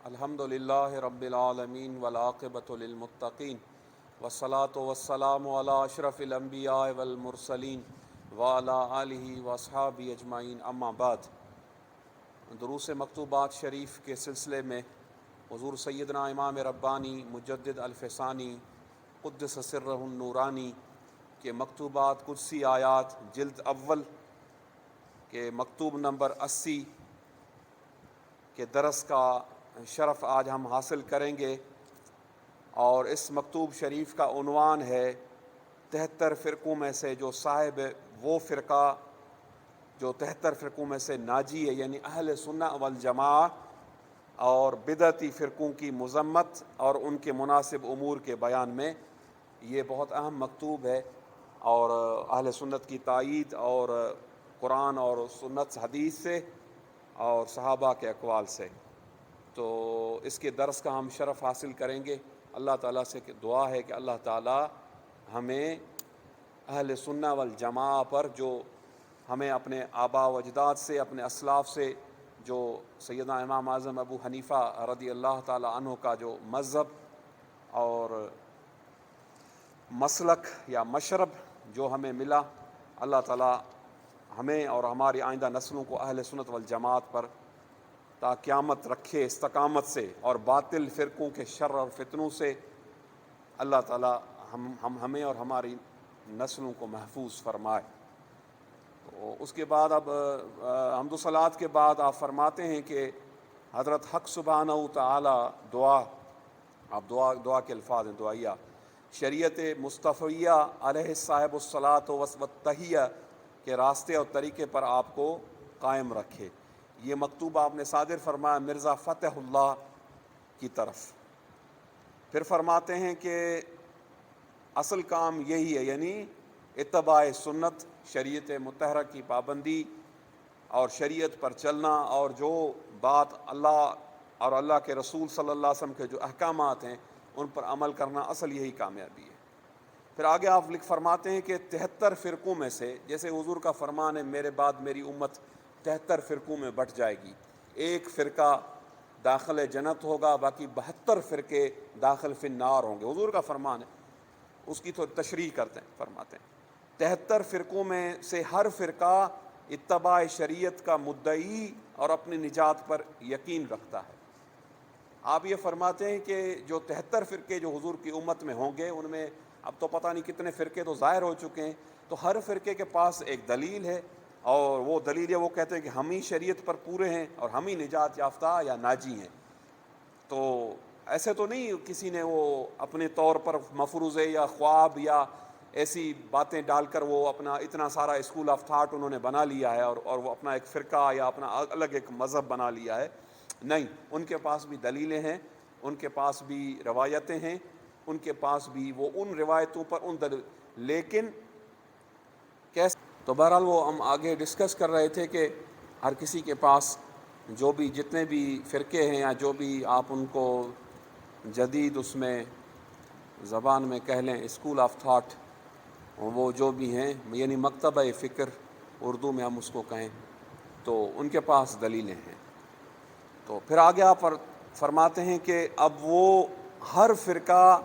الحمدللہ رب العالمین والعاقبۃ للمتقین والصلاة والسلام علی اشرف الانبیاء والمرسلین وعلی آلہ واصحابہ اجمعین، اما بعد۔ دروس مکتوبات شریف کے سلسلے میں حضور سیدنا امام ربانی مجدد الفسانی قدس سرہ النورانی کے مکتوبات قدسی آیات جلد اول کے مکتوب نمبر 80 کے درس کا شرف آج ہم حاصل کریں گے، اور اس مکتوب شریف کا عنوان ہے 73 فرقوں میں سے جو صاحب وہ فرقہ جو 73 فرقوں میں سے ناجی ہے، یعنی اہل سنہ والجماعہ، اور بدعتی فرقوں کی مذمت اور ان کے مناسب امور کے بیان میں۔ یہ بہت اہم مکتوب ہے اور اہل سنت کی تائید اور قرآن اور سنت حدیث سے اور صحابہ کے اقوال سے، تو اس کے درس کا ہم شرف حاصل کریں گے۔ اللہ تعالیٰ سے دعا ہے کہ اللہ تعالیٰ ہمیں اہل سنہ والجماعہ پر، جو ہمیں اپنے آباء و اجداد سے، اپنے اسلاف سے، جو سیدنا امام اعظم ابو حنیفہ رضی اللہ تعالیٰ عنہ کا جو مذہب اور مسلک یا مشرب جو ہمیں ملا، اللہ تعالیٰ ہمیں اور ہماری آئندہ نسلوں کو اہل سنت والجماعت پر تا قیامت رکھے استقامت سے، اور باطل فرقوں کے شر اور فتنوں سے اللہ تعالیٰ ہمیں اور ہماری نسلوں کو محفوظ فرمائے۔ تو اس کے بعد اب حمد و صلوات کے بعد آپ فرماتے ہیں کہ حضرت حق سبحانہ تعالی دعا کے الفاظ ہیں دعائیہ، شریعت مصطفیہ علیہ صاحب الصلاۃ والتحیہ کے راستے اور طریقے پر آپ کو قائم رکھے۔ یہ مکتوب آپ نے صادر فرمایا مرزا فتح اللہ کی طرف۔ پھر فرماتے ہیں کہ اصل کام یہی ہے، یعنی اتباع سنت، شریعت مطہرہ کی پابندی اور شریعت پر چلنا، اور جو بات اللہ اور اللہ کے رسول صلی اللہ علیہ وسلم کے جو احکامات ہیں ان پر عمل کرنا، اصل یہی کامیابی ہے۔ پھر آگے آپ فرماتے ہیں کہ 73 فرقوں میں سے، جیسے حضور کا فرمان ہے میرے بعد میری امت 73 فرقوں میں بٹ جائے گی، ایک فرقہ داخل جنت ہوگا، باقی 72 فرقے داخل فی النار ہوں گے۔ حضور کا فرمان ہے، اس کی تھوڑی تشریح کرتے ہیں، فرماتے ہیں 73 فرقوں میں سے ہر فرقہ اتباع شریعت کا مدعی اور اپنی نجات پر یقین رکھتا ہے۔ آپ یہ فرماتے ہیں کہ جو 73 فرقے جو حضور کی امت میں ہوں گے، ان میں اب تو پتہ نہیں کتنے فرقے تو ظاہر ہو چکے ہیں، تو ہر فرقے کے پاس ایک دلیل ہے، اور وہ دلیل ہے، وہ کہتے ہیں کہ ہم ہی شریعت پر پورے ہیں اور ہم ہی نجات یافتہ یا ناجی ہیں۔ تو ایسے تو نہیں کسی نے وہ اپنے طور پر مفروضے یا خواب یا ایسی باتیں ڈال کر وہ اپنا اتنا سارا اسکول آف تھاٹ انہوں نے بنا لیا ہے، اور وہ اپنا ایک فرقہ یا اپنا الگ ایک مذہب بنا لیا ہے۔ نہیں، ان کے پاس بھی دلیلیں ہیں، ان کے پاس بھی روایتیں ہیں، ان کے پاس بھی وہ ان روایتوں پر لیکن کیسے؟ تو بہرحال وہ ہم آگے ڈسکس کر رہے تھے کہ ہر کسی کے پاس جو بھی جتنے بھی فرقے ہیں، یا جو بھی آپ ان کو جدید اس میں زبان میں کہہ لیں اسکول آف تھاٹ، وہ جو بھی ہیں، یعنی مکتبہ فکر اردو میں ہم اس کو کہیں، تو ان کے پاس دلیلیں ہیں۔ تو پھر آگے آپ فرماتے ہیں کہ اب وہ ہر فرقہ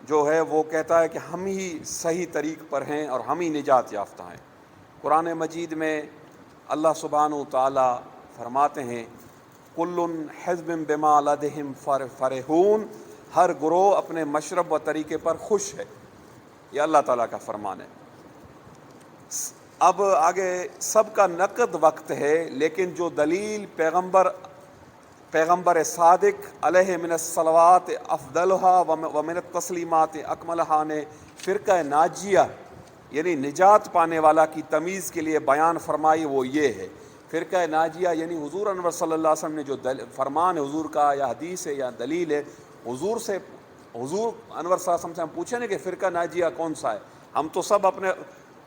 جو ہے وہ کہتا ہے کہ ہم ہی صحیح طریق پر ہیں اور ہم ہی نجات یافتہ ہیں۔ قرآن مجید میں اللہ سبحانہ تعالی فرماتے ہیں کل حزب بما لدیہم فرحون، ہر گروہ اپنے مشرب و طریقے پر خوش ہے۔ یہ اللہ تعالیٰ کا فرمان ہے۔ اب آگے سب کا نقد وقت ہے، لیکن جو دلیل پیغمبر صادق علیہ من الصلوات افضلها ومن التسلیمات اکملہا نے فرقہ ناجیہ یعنی نجات پانے والا کی تمیز کے لیے بیان فرمائی، وہ یہ ہے۔ فرقہ ناجیہ یعنی حضور انور صلی اللہ علیہ وسلم نے جو فرمان ہے حضور کا، یا حدیث ہے یا دلیل ہے، حضور انور صلی اللہ علیہ وسلم سے ہم پوچھیں نا کہ فرقہ ناجیہ کون سا ہے، ہم تو سب اپنے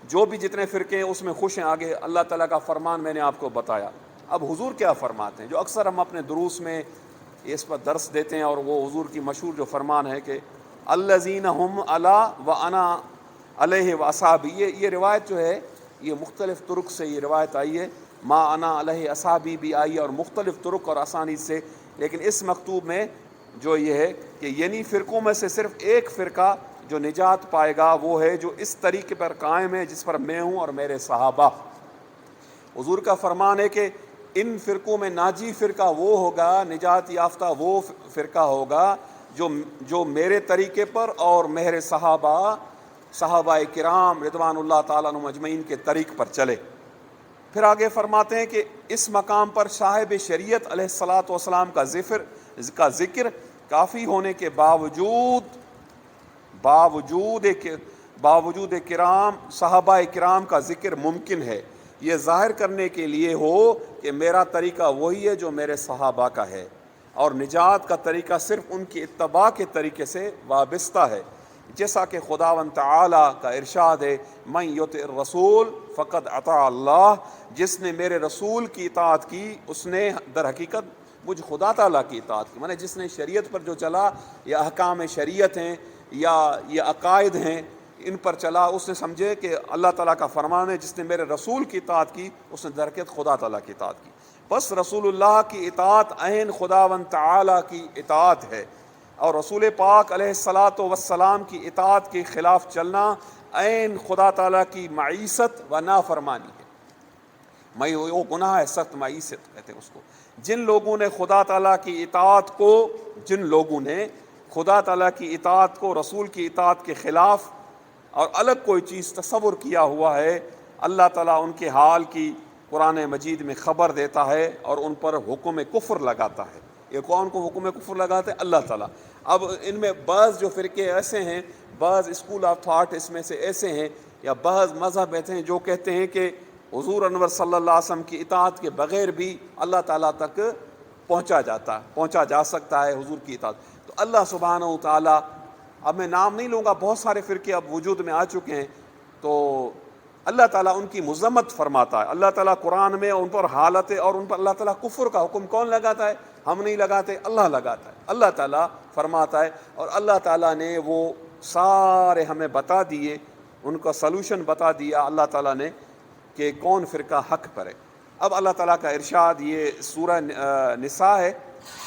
جو بھی جتنے فرقے ہیں اس میں خوش ہیں۔ آگے اللہ تعالیٰ کا فرمان میں نے آپ کو بتایا۔ اب حضور کیا فرماتے ہیں، جو اکثر ہم اپنے دروس میں اس پر درس دیتے ہیں، اور وہ حضور کی مشہور جو فرمان ہے کہ الذین ہم علی وانا علیہ واصحابی، یہ روایت جو ہے یہ مختلف طرق سے یہ روایت آئی ہے، ما انا علیہ اصحابی بھی آئی ہے، اور مختلف طرق اور اسانید سے لیکن اس مکتوب میں جو یہ ہے کہ یعنی فرقوں میں سے صرف ایک فرقہ جو نجات پائے گا وہ ہے جو اس طریقے پر قائم ہے جس پر میں ہوں اور میرے صحابہ۔ حضور کا فرمان ہے کہ ان فرقوں میں ناجی فرقہ وہ ہوگا، نجات یافتہ وہ فرقہ ہوگا جو میرے طریقے پر اور میرے صحابہ کرام رضوان اللہ تعالیٰ عنہم اجمعین کے طریق پر چلے۔ پھر آگے فرماتے ہیں کہ اس مقام پر صاحب شریعت علیہ الصلاۃ والسلام کا ذکر کافی ہونے کے باوجود صحابہ کرام کا ذکر ممکن ہے، یہ ظاہر کرنے کے لیے ہو کہ میرا طریقہ وہی ہے جو میرے صحابہ کا ہے، اور نجات کا طریقہ صرف ان کی اتباع کے طریقے سے وابستہ ہے، جیسا کہ خداوند تعالیٰ کا ارشاد ہے من یطع الرسول فقد اطاع اللہ، جس نے میرے رسول کی اطاعت کی اس نے در حقیقت مجھ خدا تعالیٰ کی اطاعت کی۔ جس نے شریعت پر جو چلا، یا احکام شریعت ہیں یا یہ عقائد ہیں، ان پر چلا، اس نے سمجھے کہ اللہ تعالیٰ کا فرمان ہے، جس نے میرے رسول کی اطاعت کی اس نے در حقیقت خدا تعالیٰ کی اطاعت کی۔ بس رسول اللہ کی اطاعت عین خداوند تعالیٰ کی اطاعت ہے، اور رسول پاک علیہ الصلاۃ والسلام کی اطاعت کے خلاف چلنا عین خدا تعالیٰ کی معیست و نافرمانی ہے۔ وہ گناہ ہے، سخت معیست کہتے ہیں اس کو۔ جن لوگوں نے خدا تعالیٰ کی اطاعت کو رسول کی اطاعت کے خلاف اور الگ کوئی چیز تصور کیا ہوا ہے، اللہ تعالیٰ ان کے حال کی قرآن مجید میں خبر دیتا ہے اور ان پر حکم کفر لگاتا ہے۔ یہ کون کو حکم کفر لگاتے ہیں؟ اللہ تعالیٰ۔ اب ان میں بعض جو فرقے ایسے ہیں، بعض اسکول آف تھاٹ اس میں سے ایسے ہیں، یا بعض مذہب ایسے ہیں جو کہتے ہیں کہ حضور انور صلی اللہ علیہ وسلم کی اطاعت کے بغیر بھی اللہ تعالیٰ تک پہنچا جا سکتا ہے حضور کی اطاعت۔ تو اللہ سبحانہ و تعالیٰ، اب میں نام نہیں لوں گا، بہت سارے فرقے اب وجود میں آ چکے ہیں، تو اللہ تعالیٰ ان کی مذمت فرماتا ہے۔ اللہ تعالیٰ قرآن میں ان پر حالت اور ان پر اللہ تعالیٰ کفر کا حکم کون لگاتا ہے؟ ہم نہیں لگاتے، اللہ لگاتا ہے۔ اللہ تعالیٰ فرماتا ہے، اور اللہ تعالیٰ نے وہ سارے ہمیں بتا دیے، ان کا سلوشن بتا دیا اللہ تعالیٰ نے کہ کون فرقہ حق پر ہے۔ اب اللہ تعالیٰ کا ارشاد، یہ سورہ نساء ہے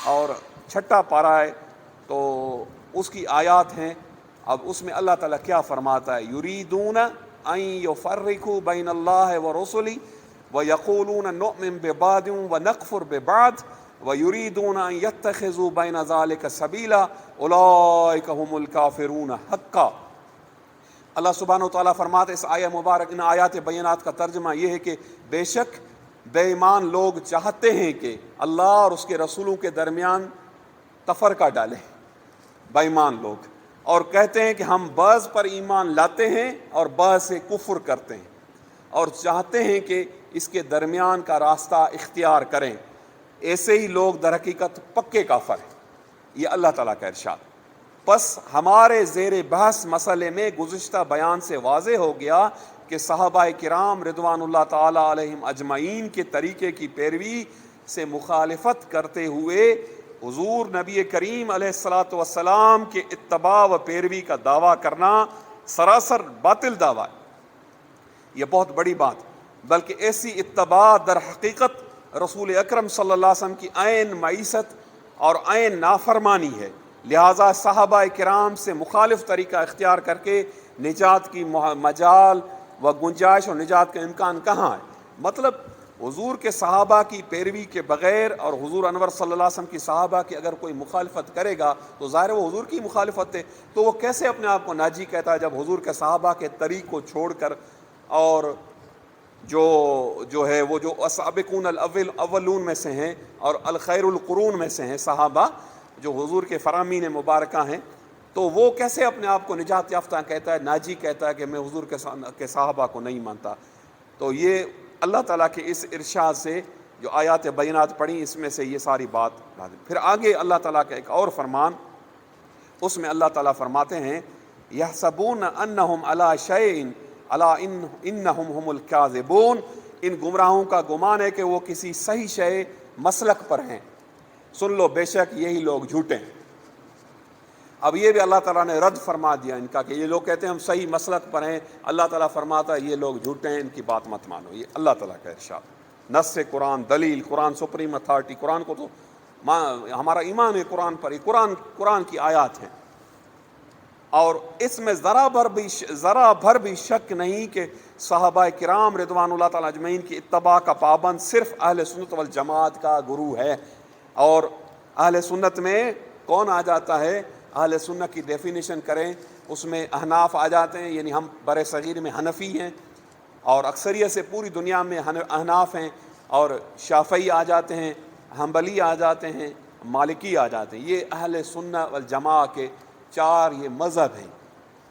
اور 6 پارہ ہے، تو اس کی آیات ہیں۔ اب اس میں اللہ تعالیٰ کیا فرماتا ہے؟ یریدون ان یفرقوا بین اللہ ورسلہ ویقولون نؤمن ببعض ونکفر ببعض ویریدون ان یتخذوا بین ذلک سبیلا اولئک هم الکافرون حقا۔ اللہ سبحانہ وتعالیٰ فرماتے اس آیہ مبارک، ان آیات بینات کا ترجمہ یہ ہے کہ بے شک بے ایمان لوگ چاہتے ہیں کہ اللہ اور اس کے رسولوں کے درمیان تفرقہ ڈالیں، بے ایمان لوگ، اور کہتے ہیں کہ ہم بعض پر ایمان لاتے ہیں اور بعض سے کفر کرتے ہیں، اور چاہتے ہیں کہ اس کے درمیان کا راستہ اختیار کریں۔ ایسے ہی لوگ در حقیقت پکے کافر ہیں۔ یہ اللہ تعالیٰ کا ارشاد۔ پس ہمارے زیر بحث مسئلے میں گزشتہ بیان سے واضح ہو گیا کہ صحابہ کرام رضوان اللہ تعالیٰ علیہم اجمعین کے طریقے کی پیروی سے مخالفت کرتے ہوئے حضور نبی کریم علیہ الصلاۃ والسلام کے اتباع و پیروی کا دعویٰ کرنا سراسر باطل دعویٰ ہے۔ یہ بہت بڑی بات، بلکہ ایسی اتباع در حقیقت رسول اکرم صلی اللہ علیہ وسلم کی عین معیست اور عین نافرمانی ہے۔ لہٰذا صحابہ کرام سے مخالف طریقہ اختیار کر کے نجات کی مجال و گنجائش اور نجات کا امکان کہاں ہے؟ مطلب حضور کے صحابہ کی پیروی کے بغیر اور حضور انور صلی اللہ علیہ وسلم کی صحابہ کی اگر کوئی مخالفت کرے گا تو ظاہر وہ حضور کی مخالفت ہے، تو وہ کیسے اپنے آپ کو ناجی کہتا ہے جب حضور کے صحابہ کے طریق کو چھوڑ کر اور جو ہے وہ جو السابقون الاولون میں سے ہیں اور الخیر القرون میں سے ہیں صحابہ جو حضور کے فرامین مبارکہ ہیں، تو وہ کیسے اپنے آپ کو نجات یافتہ کہتا ہے، ناجی کہتا ہے کہ میں حضور کے صحابہ کو نہیں مانتا؟ تو یہ اللہ تعالیٰ کے اس ارشاد سے جو آیات بینات پڑھی اس میں سے یہ ساری بات لازم۔ پھر آگے اللہ تعالیٰ کا ایک اور فرمان، اس میں اللہ تعالیٰ فرماتے ہیں یحسبون انہم علی شیء الا انہم هم الکاذبون، ان گمراہوں کا گمان ہے کہ وہ کسی صحیح شے مسلک پر ہیں، سن لو بے شک یہی لوگ جھوٹے ہیں۔ اب یہ بھی اللہ تعالیٰ نے رد فرما دیا ان کا کہ یہ لوگ کہتے ہیں ہم صحیح مسلک پر ہیں، اللہ تعالیٰ فرماتا ہے یہ لوگ جھوٹے ہیں، ان کی بات مت مانو۔ یہ اللہ تعالیٰ کا ارشاد، نص قرآن، دلیل قرآن، سپریم اتھارٹی قرآن کو تو ہمارا ایمان ہے قرآن پر، یہ قرآن کی آیات ہیں، اور اس میں ذرا بھر بھی شک نہیں کہ صحابہ کرام رضوان اللہ تعالیٰ اجمعین کی اتباع کا پابند صرف اہل سنت والجماعت کا گروہ ہے۔ اور اہل سنت میں کون آ جاتا ہے؟ اہل سنت کی ڈیفینیشن کریں، اس میں احناف آ جاتے ہیں، یعنی ہم بر صغیر میں حنفی ہیں، اور اکثریت سے پوری دنیا میں احناف ہیں، اور شافعی آ جاتے ہیں، حنبلی آ جاتے ہیں، مالکی آ جاتے ہیں۔ یہ اہل سنت والجماع کے 4 یہ مذہب ہیں۔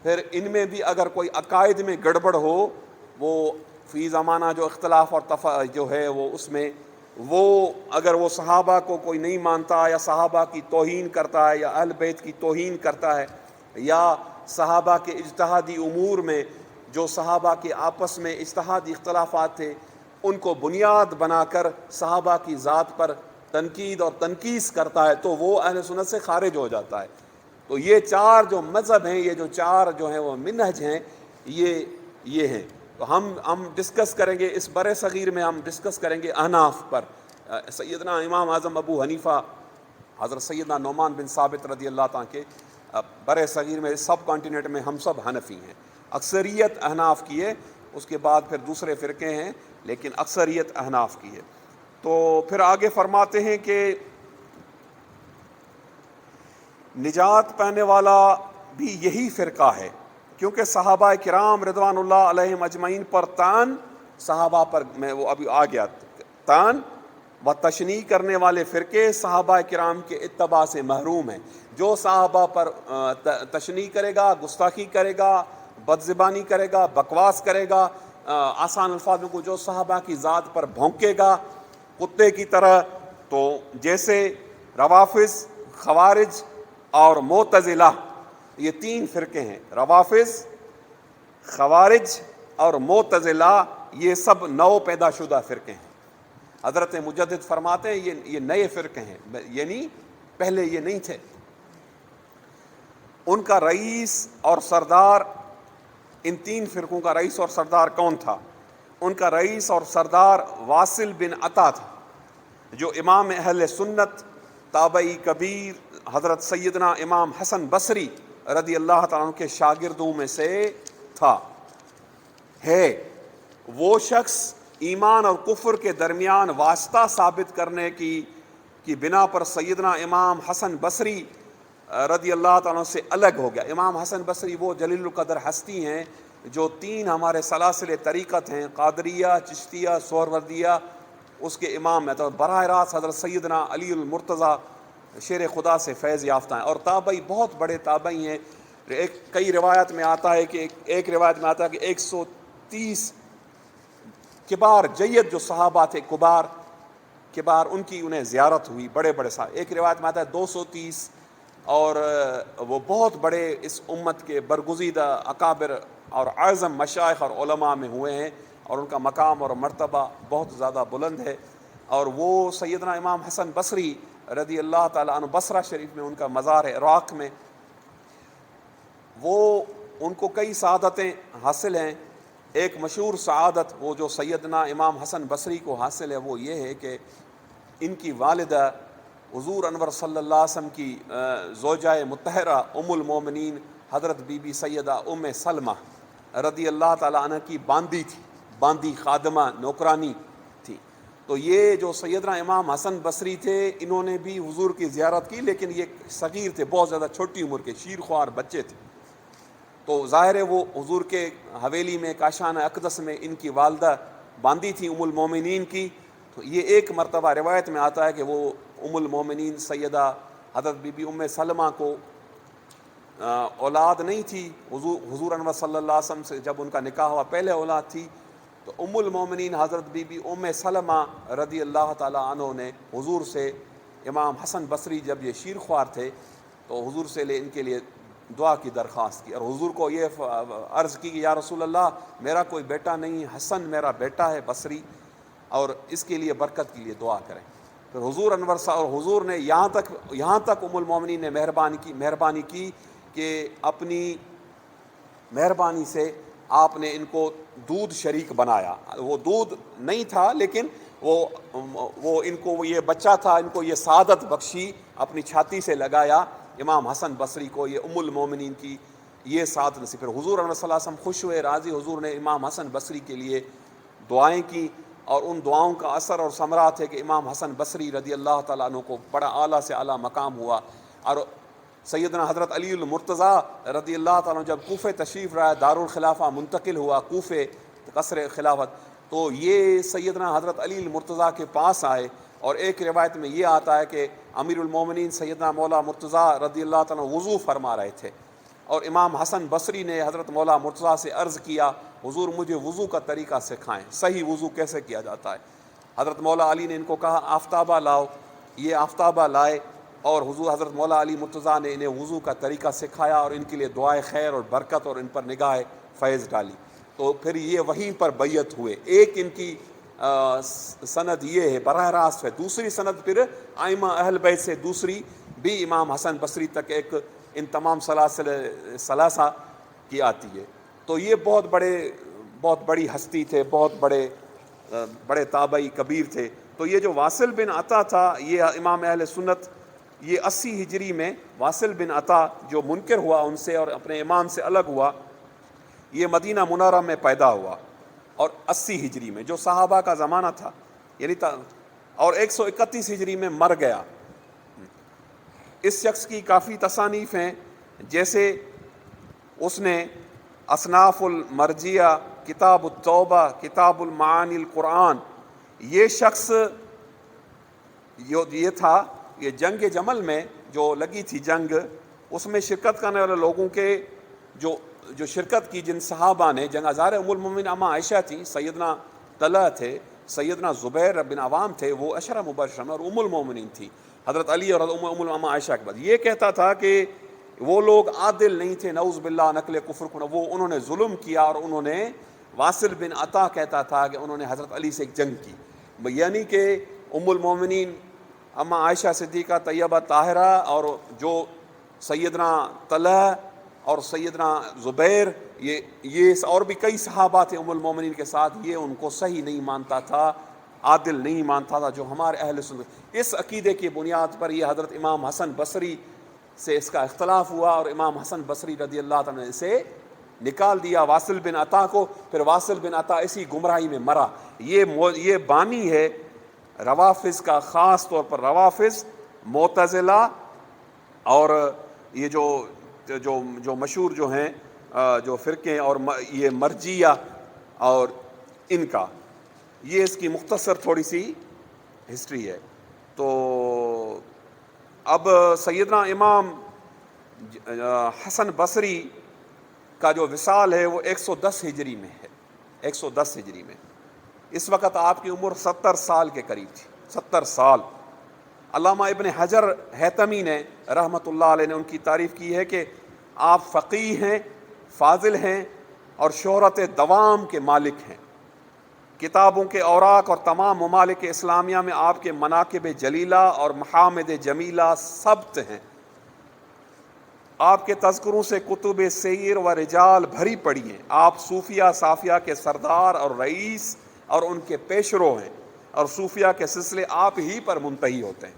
پھر ان میں بھی اگر کوئی عقائد میں گڑبڑ ہو، وہ فی زمانہ جو اختلاف اور جو ہے وہ اس میں وہ اگر وہ صحابہ کو کوئی نہیں مانتا، یا صحابہ کی توہین کرتا ہے، یا اہل بیت کی توہین کرتا ہے، یا صحابہ کے اجتہادی امور میں جو صحابہ کے آپس میں اجتہادی اختلافات تھے ان کو بنیاد بنا کر صحابہ کی ذات پر تنقید اور تنقیص کرتا ہے، تو وہ اہل سنت سے خارج ہو جاتا ہے۔ تو یہ 4 جو مذہب ہیں، یہ جو 4 جو ہیں وہ منہج ہیں، یہ ہیں۔ تو ہم ڈسکس کریں گے اس بر صغیر میں، ہم ڈسکس کریں گے احناف پر۔ سیدنا امام اعظم ابو حنیفہ، حضرت سیدنا نعمان بن ثابت رضی اللہ تعالیٰ کے بر صغیر میں سب کانٹیننٹ میں ہم سب حنفی ہیں، اکثریت احناف کی ہے، اس کے بعد پھر دوسرے فرقے ہیں لیکن اکثریت احناف کی ہے۔ تو پھر آگے فرماتے ہیں کہ نجات پانے والا بھی یہی فرقہ ہے، کیونکہ صحابہ کرام رضوان اللہ علیہم اجمعین پر طعن، صحابہ پر میں وہ ابھی آ گیا، طعن و تشنیع کرنے والے فرقے صحابہ کرام کے اتباع سے محروم ہیں۔ جو صحابہ پر تشنیع کرے گا، گستاخی کرے گا، بد زبانی کرے گا، بکواس کرے گا، آسان الفاظ میں جو صحابہ کی ذات پر بھونکے گا کتے کی طرح، تو جیسے روافض، خوارج اور معتزلہ، یہ 3 فرقے ہیں، روافض، خوارج اور معتزلہ، یہ سب نو پیدا شدہ فرقے ہیں۔ حضرت مجدد فرماتے ہیں یہ نئے فرقے ہیں، یعنی پہلے یہ نہیں تھے۔ ان کا رئیس اور سردار، ان 3 فرقوں کا رئیس اور سردار کون تھا؟ ان کا رئیس اور سردار واصل بن عطا تھا، جو امام اہل سنت تابعی کبیر حضرت سیدنا امام حسن بصری رضی اللہ تعالیٰ عنہ کے شاگردوں میں سے تھا۔ ہے وہ شخص ایمان اور کفر کے درمیان واسطہ ثابت کرنے کی بنا پر سیدنا امام حسن بصری رضی اللہ تعالیٰ سے الگ ہو گیا۔ امام حسن بصری وہ جلیل القدر ہستی ہیں جو 3 ہمارے سلاسل طریقت ہیں، قادریہ، چشتیہ، سہروردیہ، اس کے امام ہیں۔ تو براہ راست حضرت سیدنا علی المرتضیٰ شیر خدا سے فیض یافتہ ہیں، اور تابعی بہت بڑے تابعی ہیں۔ کئی روایت میں آتا ہے کہ ایک روایت میں آتا ہے کہ 130 کبار جید جو صحابہ تھے، کبار ان کی انہیں زیارت ہوئی، بڑے بڑے صاحب۔ ایک روایت میں آتا ہے 230، اور وہ بہت بڑے اس امت کے برگزیدہ اکابر اور اعظم مشائخ اور علماء میں ہوئے ہیں، اور ان کا مقام اور مرتبہ بہت زیادہ بلند ہے۔ اور وہ سیدنا امام حسن بصری رضی اللہ تعالیٰ عنہ، بصرہ شریف میں ان کا مزار ہے، عراق میں۔ وہ ان کو کئی سعادتیں حاصل ہیں۔ ایک مشہور سعادت وہ جو سیدنا امام حسن بصری کو حاصل ہے وہ یہ ہے کہ ان کی والدہ حضور انور صلی اللہ علیہ وسلم کی زوجہ مطہرہ ام المومنین حضرت بی بی سیدہ ام سلمہ رضی اللہ تعالیٰ عنہ کی باندی تھی، باندی خادمہ نوکرانی تھی۔ تو یہ جو سیدنا امام حسن بصری تھے، انہوں نے بھی حضور کی زیارت کی، لیکن یہ صغیر تھے، بہت زیادہ چھوٹی عمر کے شیر خوار بچے تھے۔ تو ظاہر ہے وہ حضور کے حویلی میں کاشان اقدس میں ان کی والدہ باندی تھی ام المومنین کی۔ تو یہ ایک مرتبہ روایت میں آتا ہے کہ وہ ام المومنین سیدہ حضرت بی بی ام سلمہ کو اولاد نہیں تھی، حضور انور صلی اللہ علیہ وسلم سے جب ان کا نکاح ہوا پہلے اولاد تھی، تو ام المومنین حضرت بی بی ام سلمہ رضی اللہ تعالیٰ عنہ نے حضور سے، امام حسن بصری جب یہ شیر خوار تھے تو حضور سے ان کے لیے دعا کی درخواست کی، اور حضور کو یہ عرض کی کہ یا رسول اللہ، میرا کوئی بیٹا نہیں، حسن میرا بیٹا ہے بصری، اور اس کے لیے برکت کے لیے دعا کریں۔ پھر حضور انور صاحب اور حضور نے یہاں تک ام المومنین نے مہربانی کی کہ اپنی مہربانی سے آپ نے ان کو دودھ شریک بنایا۔ وہ دودھ نہیں تھا لیکن وہ ان کو یہ بچہ تھا، ان کو یہ سعادت بخشی، اپنی چھاتی سے لگایا امام حسن بصری کو، یہ ام المومنین کی یہ سعادت نصیب۔ پھر حضور صلی اللہ علیہ وسلم خوش ہوئے، راضی، حضور نے امام حسن بصری کے لیے دعائیں کی، اور ان دعاؤں کا اثر اور ثمرات ہے کہ امام حسن بصری رضی اللہ تعالیٰ عنہ کو بڑا اعلیٰ سے اعلیٰ مقام ہوا۔ اور سیدنا حضرت علی المرتضیٰ رضی اللہ تعالیٰ عنہ جب کوفے تشریف لائے، دارالخلافہ منتقل ہوا کوفے قصر خلافت، تو یہ سیدنا حضرت علی المرتضیٰ کے پاس آئے، اور ایک روایت میں یہ آتا ہے کہ امیر المومنین سیدنا مولا مرتضیٰ رضی اللہ تعالیٰ عنہ وضو فرما رہے تھے، اور امام حسن بصری نے حضرت مولا مرتضیٰ سے عرض کیا، حضور مجھے وضو کا طریقہ سکھائیں، صحیح وضو کیسے کیا جاتا ہے۔ حضرت مولا علی نے ان کو کہا آفتابہ لاؤ، یہ آفتابہ لائے، اور حضور حضرت مولا علی مرتضیٰ نے انہیں وضو کا طریقہ سکھایا، اور ان کے لیے دعائے خیر اور برکت اور ان پر نگاہ فیض ڈالی۔ تو پھر یہ وہیں پر بیعت ہوئے۔ ایک ان کی سند یہ ہے براہ راست ہے، دوسری سند پھر ائمہ اہل بیت سے دوسری بھی امام حسن بصری تک ایک ان تمام ثلاثہ کی آتی ہے۔ تو یہ بہت بڑی ہستی تھے، بہت بڑے تابعی کبیر تھے۔ تو یہ جو واصل بن عطا تھا، یہ امام اہل سنت، یہ 80 ہجری میں واصل بن عطا جو منکر ہوا ان سے اور اپنے امام سے الگ ہوا، یہ مدینہ منورہ میں پیدا ہوا، اور 80 ہجری میں جو صحابہ کا زمانہ تھا، یعنی اور 131 ہجری میں مر گیا۔ اس شخص کی کافی تصانیف ہیں، جیسے اس نے اصناف المرجیہ، کتاب التوبہ، کتاب المعانی القرآن، یہ شخص یہ تھا، یہ جنگ جمل میں جو لگی تھی جنگ، اس میں شرکت کرنے والے لوگوں کے جو شرکت کی جن صحابہ نے جنگ، ہزار ام المومنین اما عائشہ تھی، سیدنا طلحہ تھے، سیدنا زبیر بن عوام تھے، وہ عشرہ مبشرہ میں، اور ام المومنین تھی حضرت علی اور ام اما عائشہ کے بعد۔ یہ کہتا تھا کہ وہ لوگ عادل نہیں تھے، نعوذ باللہ، نقل کفر کو، انہوں نے ظلم کیا، اور انہوں نے واصل بن عطا کہتا تھا کہ انہوں نے حضرت علی سے ایک جنگ کی، یعنی کہ ام المومنین اما عائشہ صدیقہ طیبہ طاہرہ اور جو سیدنا طلحہ اور سیدنا زبیر، یہ اور بھی کئی صحابہ تھے ام المومنین کے ساتھ، یہ ان کو صحیح نہیں مانتا تھا، عادل نہیں مانتا تھا، جو ہمارے اہل سنت۔ اس عقیدے کی بنیاد پر یہ حضرت امام حسن بصری سے اس کا اختلاف ہوا، اور امام حسن بصری رضی اللہ تعالیٰ نے اسے نکال دیا واصل بن عطا کو۔ پھر واصل بن عطا اسی گمراہی میں مرا۔ یہ بانی ہے روافظ کا، خاص طور پر روافظ، معتزلہ، اور یہ جو مشہور جو ہیں جو فرقے، اور یہ مرجیہ، اور ان کا یہ اس کی مختصر تھوڑی سی ہسٹری ہے۔ تو اب سیدنا امام حسن بصری کا جو وصال ہے وہ 110 ہجری میں ہے، 110 ہجری میں۔ اس وقت آپ کی عمر 70 سال کے قریب تھی، 70 سال۔ علامہ ابن حجر حیتمی نے رحمۃ اللہ علیہ نے ان کی تعریف کی ہے کہ آپ فقیہ ہیں، فاضل ہیں، اور شہرت دوام کے مالک ہیں۔ کتابوں کے اوراق اور تمام ممالک اسلامیہ میں آپ کے مناقب جلیلہ اور محامد جمیلہ ثبت ہیں۔ آپ کے تذکروں سے کتب سیر و رجال بھری پڑی ہیں۔ آپ صوفیہ صافیہ کے سردار اور رئیس اور ان کے پیشرو ہیں، اور صوفیہ کے سلسلے آپ ہی پر منتہی ہوتے ہیں۔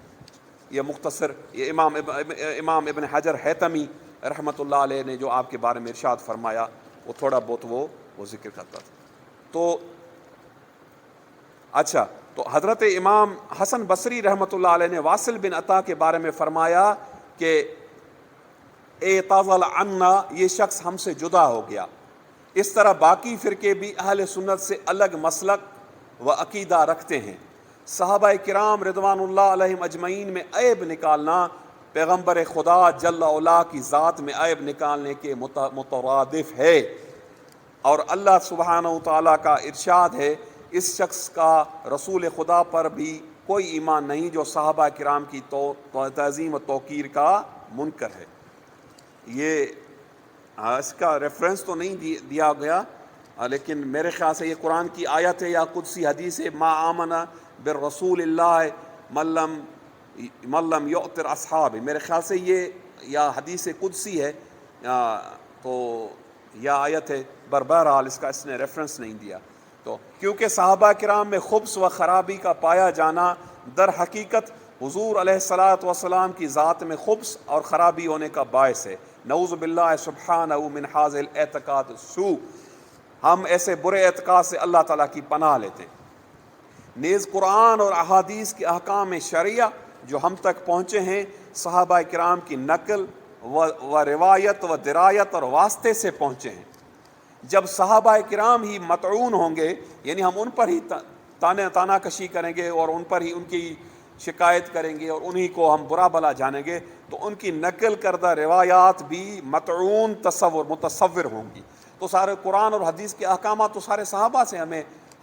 یہ مختصر یہ امام ابن حجر حیتمی رحمۃ اللہ علیہ نے جو آپ کے بارے میں ارشاد فرمایا، وہ تھوڑا بہت وہ ذکر کرتا تھا۔ تو اچھا، تو حضرت امام حسن بصری رحمۃ اللہ علیہ نے واصل بن عطا کے بارے میں فرمایا کہ اعتزل عنا، یہ شخص ہم سے جدا ہو گیا۔ اس طرح باقی فرقے بھی اہل سنت سے الگ مسلک و عقیدہ رکھتے ہیں۔ صحابہ کرام رضوان اللہ علیہم اجمعین میں عیب نکالنا پیغمبر خدا جل اولا کی ذات میں عیب نکالنے کے مترادف ہے، اور اللہ سبحانہ و تعالیٰ کا ارشاد ہے، اس شخص کا رسول خدا پر بھی کوئی ایمان نہیں جو صحابہ کرام کی تعظیم و توقیر کا منکر ہے۔ یہ اس کا ریفرنس تو نہیں دیا گیا، لیکن میرے خیال سے یہ قرآن کی آیت ہے یا قدسی حدیث ہے، ما آمن بالرسول اللہ من لم یؤتر اصحاب، میرے خیال سے یہ یا حدیث قدسی ہے تو یا آیت ہے، بہرحال اس کا اس نے ریفرنس نہیں دیا۔ تو کیونکہ صحابہ کرام میں خبث و خرابی کا پایا جانا در حقیقت حضور علیہ الصلاۃ والسلام کی ذات میں خبث اور خرابی ہونے کا باعث ہے۔ نعوذ باللہ سبحانہ من حاذ الاعتقاد السوء، ہم ایسے برے اعتقاد سے اللہ تعالیٰ کی پناہ لیتے ہیں۔ نیز قرآن اور احادیث کے احکام شرعیہ جو ہم تک پہنچے ہیں صحابہ کرام کی نقل و روایت و درایت اور واسطے سے پہنچے ہیں۔ جب صحابہ کرام ہی مطعون ہوں گے، یعنی ہم ان پر ہی تانا کشی کریں گے اور ان پر ہی ان کی شکایت کریں گے اور انہی کو ہم برا بھلا جانیں گے، تو ان کی نقل کردہ روایات بھی مطعون متصور ہوں گی۔ تو سارے قرآن اور حدیث کے احکامات تو سارے صحابہ سے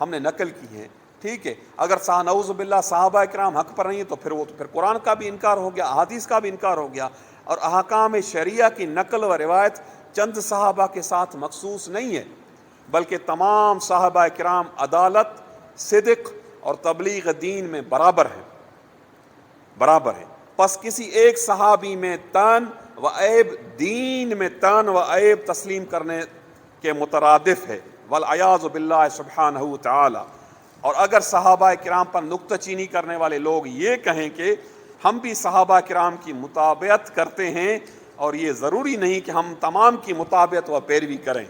ہم نے نقل کی ہیں، ٹھیک ہے۔ اگر نعوذ باللہ صحابہ کرام حق پر نہیں ہیں تو پھر قرآن کا بھی انکار ہو گیا، احادیث کا بھی انکار ہو گیا۔ اور احکام شریعہ کی نقل و روایت چند صحابہ کے ساتھ مخصوص نہیں ہے، بلکہ تمام صحابہ کرام عدالت، صدق اور تبلیغ دین میں برابر ہے۔ پس کسی ایک صحابی میں تن و عیب، دین میں تن و عیب تسلیم کرنے کے مترادف ہے، والعیاذ باللہ سبحانہ تعالی۔ اور اگر صحابہ کرام پر نکتہ چینی کرنے والے لوگ یہ کہیں کہ ہم بھی صحابہ کرام کی مطابقت کرتے ہیں، اور یہ ضروری نہیں کہ ہم تمام کی مطابقت و پیروی کریں،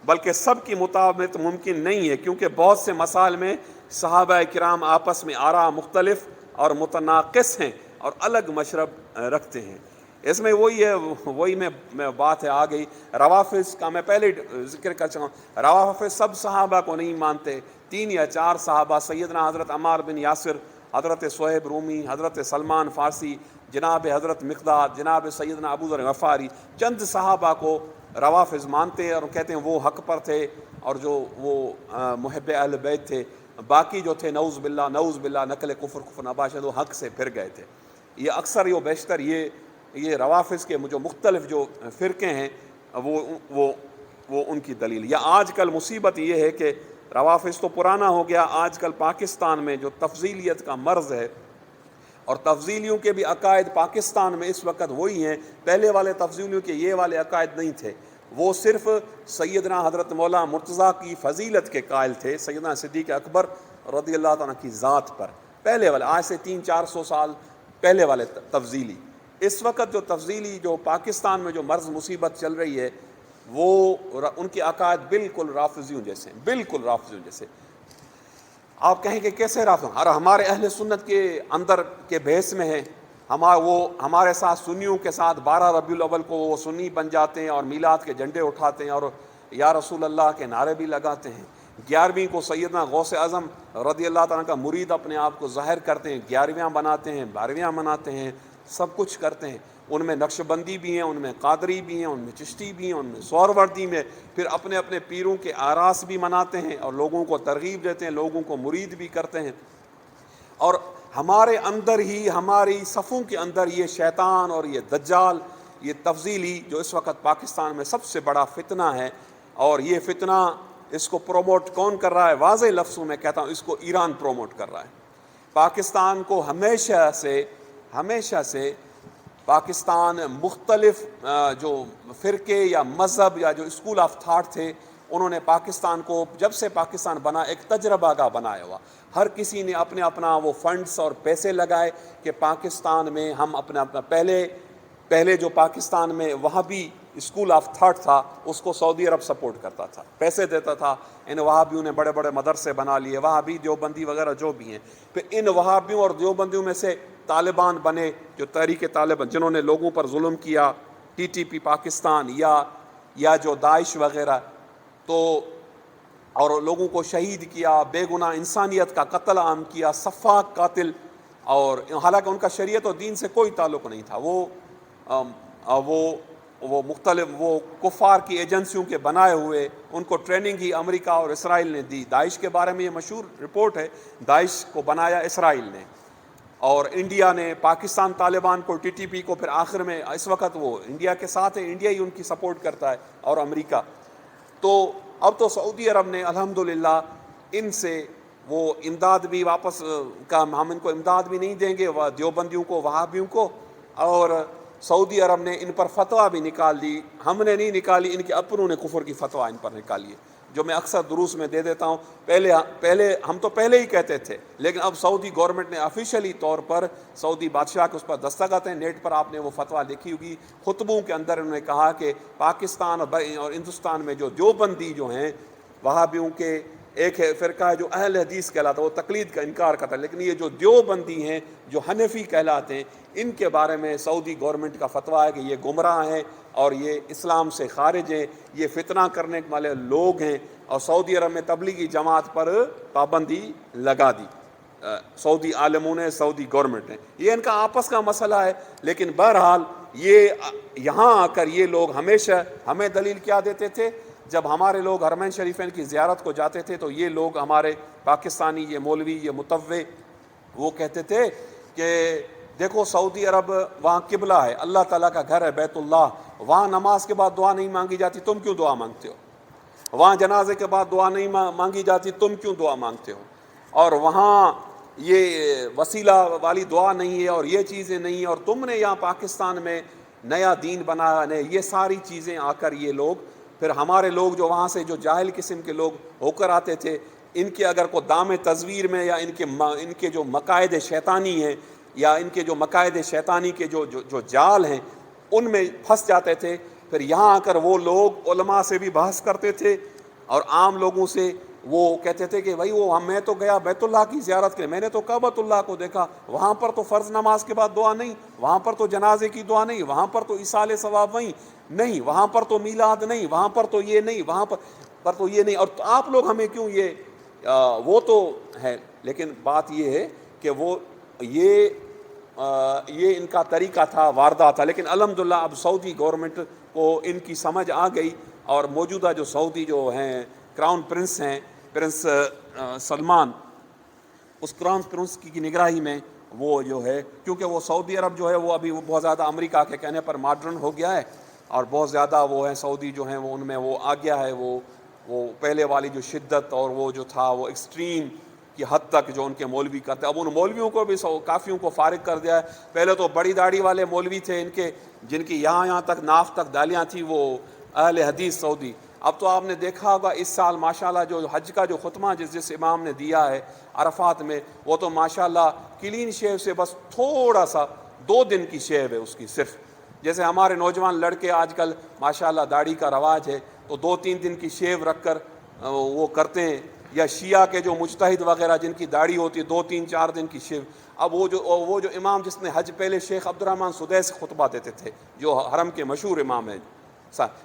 بلکہ سب کی مطابقت ممکن نہیں ہے، کیونکہ بہت سے مسائل میں صحابہ کرام آپس میں آراء مختلف اور متناقض ہیں اور الگ مشرب رکھتے ہیں۔ اس میں وہی میں بات ہے آ گئی روافظ کا، میں پہلے ذکر کر چکا ہوں۔ روافظ سب صحابہ کو نہیں مانتے، 3 یا 4 صحابہ، سیدنا حضرت عمار بن یاسر، حضرت صہیب رومی، حضرت سلمان فارسی، جناب حضرت مقداد، جناب سیدنا ابو ذر غفاری، چند صحابہ کو روافظ مانتے ہیں اور کہتے ہیں وہ حق پر تھے اور جو وہ محب اہل بیت تھے، باقی جو تھے نعوذ باللہ نقل کفر نباشد، وہ حق سے پھر گئے تھے۔ یہ اکثر و بیشتر یہ روافظ کے جو مختلف جو فرقے ہیں وہ ان کی دلیل۔ یا آج کل مصیبت یہ ہے کہ روافظ تو پرانا ہو گیا، آج کل پاکستان میں جو تفضیلیت کا مرض ہے، اور تفضیلیوں کے بھی عقائد پاکستان میں اس وقت وہی ہیں، پہلے والے تفضیلیوں کے یہ والے عقائد نہیں تھے، وہ صرف سیدنا حضرت مولا مرتضیٰ کی فضیلت کے قائل تھے، سیدنا صدیق اکبر رضی اللہ تعالیٰ کی ذات پر، پہلے والے، آج سے 300-400 سال پہلے والے تفضیلی۔ اس وقت جو تفضیلی جو پاکستان میں جو مرض مصیبت چل رہی ہے، وہ ان کے عقائد بالکل رافضیوں جیسے۔ آپ کہیں کہ کیسے رافض؟ اور ہمارے اہل سنت کے اندر کے بحث میں ہے، وہ ہمارے ساتھ سنیوں کے ساتھ 12 ربیع الاول کو وہ سنی بن جاتے ہیں اور میلاد کے جھنڈے اٹھاتے ہیں اور یا رسول اللہ کے نعرے بھی لگاتے ہیں۔ 11ویں کو سیدنا غوث اعظم رضی اللہ تعالیٰ کا مرید اپنے آپ کو ظاہر کرتے ہیں، 11ویں بناتے ہیں، 12ویں مناتے ہیں، سب کچھ کرتے ہیں۔ ان میں نقش بندی بھی ہیں، ان میں قادری بھی ہیں، ان میں چشتی بھی ہیں، ان میں سہروردی میں، پھر اپنے اپنے پیروں کے آراس بھی مناتے ہیں اور لوگوں کو ترغیب دیتے ہیں، لوگوں کو مرید بھی کرتے ہیں۔ اور ہمارے اندر ہی، ہماری صفوں کے اندر یہ شیطان اور یہ دجال، یہ تفضیلی جو اس وقت پاکستان میں سب سے بڑا فتنہ ہے، اور یہ فتنہ اس کو پروموٹ کون کر رہا ہے؟ واضح لفظوں میں کہتا ہوں، اس کو ایران پروموٹ کر رہا ہے۔ پاکستان کو ہمیشہ سے پاکستان مختلف جو فرقے یا مذہب یا جو اسکول آف تھاٹ تھے، انہوں نے پاکستان کو، جب سے پاکستان بنا، ایک تجربہ گاہ بنایا ہوا۔ ہر کسی نے اپنا وہ فنڈز اور پیسے لگائے کہ پاکستان میں ہم اپنا پہلے جو پاکستان میں وہابی اسکول آف تھاٹ تھا، اس کو سعودی عرب سپورٹ کرتا تھا، پیسے دیتا تھا۔ ان وہابیوں نے بڑے بڑے مدرسے بنا لیے، وہابی دیوبندی وغیرہ جو بھی ہیں۔ پھر ان وہابیوں اور دیوبندیوں میں سے طالبان بنے، جو تحریک طالبان، جنہوں نے لوگوں پر ظلم کیا، TTP پاکستان یا جو داعش وغیرہ، تو اور لوگوں کو شہید کیا، بے گناہ انسانیت کا قتل عام کیا، سفاک قاتل، اور حالانکہ ان کا شریعت و دین سے کوئی تعلق نہیں تھا۔ وہ مختلف وہ کفار کی ایجنسیوں کے بنائے ہوئے، ان کو ٹریننگ ہی امریکہ اور اسرائیل نے دی۔ داعش کے بارے میں یہ مشہور رپورٹ ہے، داعش کو بنایا اسرائیل نے، اور انڈیا نے پاکستان طالبان کو، TTP کو، پھر آخر میں اس وقت وہ انڈیا کے ساتھ ہے، انڈیا ہی ان کی سپورٹ کرتا ہے، اور امریکہ۔ تو اب تو سعودی عرب نے الحمدللہ ان سے وہ امداد بھی واپس کا، ہم ان کو امداد بھی نہیں دیں گے، وہ دیوبندیوں کو، وہابیوں کو، اور سعودی عرب نے ان پر فتویٰ بھی نکال دی۔ ہم نے نہیں نکالی، ان کے اپنوں نے کفر کی فتویٰ ان پر نکالی ہے۔ جو میں اکثر دروس میں دے دیتا ہوں. پہلے ہم تو پہلے ہی کہتے تھے، لیکن اب سعودی گورنمنٹ نے آفیشیلی طور پر سعودی بادشاہ کے اس پر دستخط ہیں. نیٹ پر آپ نے وہ فتویٰ لکھی ہوگی. خطبوں کے اندر انہوں نے کہا کہ پاکستان اور ہندوستان میں جو دیوبندی جو ہیں، وہابیوں کے ایک فرقہ ہے جو اہل حدیث کہلاتا ہے، وہ تقلید کا انکار کرتا ہے، لیکن یہ جو دیوبندی ہیں جو حنفی کہلاتے ہیں، ان کے بارے میں سعودی گورنمنٹ کا فتویٰ ہے کہ یہ گمراہ ہیں اور یہ اسلام سے خارج ہیں، یہ فتنہ کرنے والے لوگ ہیں. اور سعودی عرب میں تبلیغی جماعت پر پابندی لگا دی سعودی عالموں نے، سعودی گورنمنٹ نے. یہ ان کا آپس کا مسئلہ ہے. لیکن بہرحال یہ یہاں آ کر یہ لوگ ہمیشہ ہمیں دلیل کیا دیتے تھے؟ جب ہمارے لوگ حرمین شریفین کی زیارت کو جاتے تھے تو یہ لوگ ہمارے پاکستانی، یہ مولوی، یہ متوع، وہ کہتے تھے کہ دیکھو سعودی عرب وہاں قبلہ ہے، اللہ تعالیٰ کا گھر ہے بیت اللہ، وہاں نماز کے بعد دعا نہیں مانگی جاتی، تم کیوں دعا مانگتے ہو؟ وہاں جنازے کے بعد دعا نہیں مانگی جاتی، تم کیوں دعا مانگتے ہو؟ اور وہاں یہ وسیلہ والی دعا نہیں ہے اور یہ چیزیں نہیں ہیں، اور تم نے یہاں پاکستان میں نیا دین بنایا ہے. یہ ساری چیزیں آ کر یہ لوگ، پھر ہمارے لوگ جو وہاں سے جو جاہل قسم کے لوگ ہو کر آتے تھے، ان کے اگر کوئی دام تزویر میں یا ان کے جو مقاصد شیطانی ہیں، یا ان کے جو مقاصد شیطانی کے جو جال ہیں، ان میں پھنس جاتے تھے. پھر یہاں آ کر وہ لوگ علماء سے بھی بحث کرتے تھے اور عام لوگوں سے. وہ کہتے تھے کہ بھائی میں تو گیا بیت اللہ کی زیارت کے، میں نے تو کعبۃ اللہ کو دیکھا، وہاں پر تو فرض نماز کے بعد دعا نہیں، وہاں پر تو جنازے کی دعا نہیں، وہاں پر تو ایصال ثواب نہیں، وہاں پر تو میلاد نہیں، وہاں پر تو یہ نہیں، وہاں پر تو یہ نہیں. اور آپ لوگ ہمیں کیوں وہ تو ہے. لیکن بات یہ ہے کہ یہ ان کا طریقہ تھا، واردات تھا. لیکن الحمدللہ اب سعودی گورنمنٹ کو ان کی سمجھ آ گئی، اور موجودہ جو سعودی جو ہیں کراؤن پرنس ہیں، پرنس سلمان، اس کراؤن پرنس کی نگراہی میں وہ جو ہے، کیونکہ وہ سعودی عرب جو ہے وہ ابھی بہت زیادہ امریکہ کے کہنے پر ماڈرن ہو گیا ہے، اور بہت زیادہ وہ ہیں سعودی جو ہیں وہ ان میں وہ آ گیا ہے، وہ پہلے والی جو شدت اور وہ جو تھا وہ ایکسٹریم کی حد تک جو ان کے مولوی کرتے. اب ان مولویوں کو بھی کافیوں کو فارغ کر دیا ہے. پہلے تو بڑی داڑھی والے مولوی تھے ان کے، جن کی یہاں تک ناف تک دالیاں تھیں، وہ اہل حدیث سعودی. اب تو آپ نے دیکھا ہوگا اس سال ماشاءاللہ جو حج کا جو خطبہ جس امام نے دیا ہے عرفات میں، وہ تو ماشاءاللہ کلین شیو سے بس تھوڑا سا 2 دن کی شیو ہے اس کی صرف. جیسے ہمارے نوجوان لڑکے آج کل ماشاءاللہ داڑھی کا رواج ہے تو 2-3 دن کی شیو رکھ کر وہ کرتے ہیں، یا شیعہ کے جو مجتہد وغیرہ جن کی داڑھی ہوتی ہے 2-3-4 دن کی شیو. اب وہ جو امام جس نے حج پہلے شیخ عبد الرحمن سدیس خطبہ دیتے تھے، جو حرم کے مشہور امام ہیں،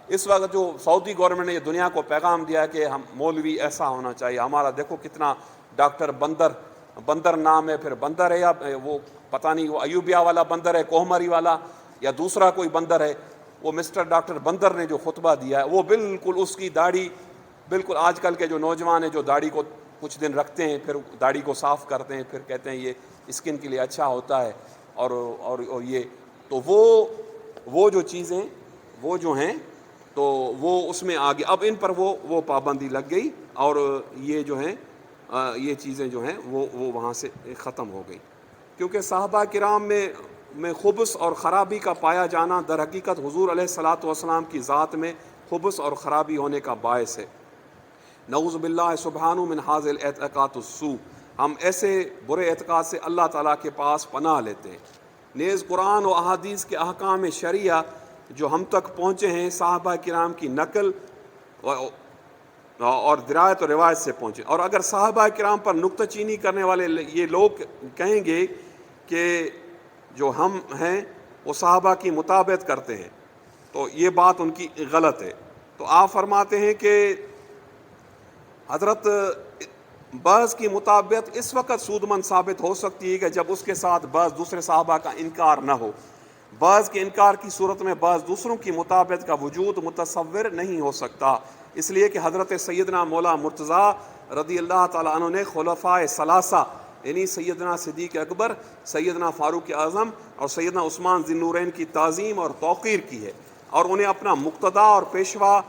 اس وقت جو سعودی گورنمنٹ نے یہ دنیا کو پیغام دیا کہ ہم مولوی ایسا ہونا چاہیے. ہمارا دیکھو کتنا ڈاکٹر بندر نام ہے، پھر بندر ہے یا وہ پتہ نہیں وہ ایوبیا والا بندر ہے، کوہمری والا، یا دوسرا کوئی بندر ہے. وہ مسٹر ڈاکٹر بندر نے جو خطبہ دیا ہے وہ بالکل اس کی داڑھی بالکل آج کل کے جو نوجوان ہیں جو داڑھی کو کچھ دن رکھتے ہیں پھر داڑھی کو صاف کرتے ہیں، پھر کہتے ہیں یہ اسکن کے لیے اچھا ہوتا ہے، اور یہ تو وہ جو چیزیں وہ جو ہیں تو وہ اس میں آگے اب ان پر وہ پابندی لگ گئی، اور یہ جو ہیں یہ چیزیں جو ہیں وہ وہاں سے ختم ہو گئی. کیونکہ صحابہ کرام میں خبث اور خرابی کا پایا جانا در حقیقت حضور علیہ الصلاۃ والسلام کی ذات میں خبث اور خرابی ہونے کا باعث ہے. نعوذ باللہ سبحانہ من حاذ الاعتقاد السوء. ہم ایسے برے اعتقاد سے اللہ تعالیٰ کے پاس پناہ لیتے ہیں. نیز قرآن و احادیث کے احکام شرعیہ جو ہم تک پہنچے ہیں صحابہ کرام کی نقل اور درایت و روایت سے پہنچے. اور اگر صحابہ کرام پر نکتہ چینی کرنے والے یہ لوگ کہیں گے کہ جو ہم ہیں وہ صحابہ کی مطابقت کرتے ہیں تو یہ بات ان کی غلط ہے. تو آپ فرماتے ہیں کہ حضرت بعض کی مطابقت اس وقت سود مند ثابت ہو سکتی ہے کہ جب اس کے ساتھ بعض دوسرے صحابہ کا انکار نہ ہو. بعض کے انکار کی صورت میں بعض دوسروں کی مطابقت کا وجود متصور نہیں ہو سکتا، اس لیے کہ حضرت سیدنا مولا مرتضیٰ رضی اللہ تعالیٰ عنہ نے خلفائے ثلاثہ یعنی سیدنا صدیق اکبر، سیدنا فاروق اعظم اور سیدنا عثمان ذی النورین کی تعظیم اور توقیر کی ہے، اور انہیں اپنا مقتدا اور پیشوا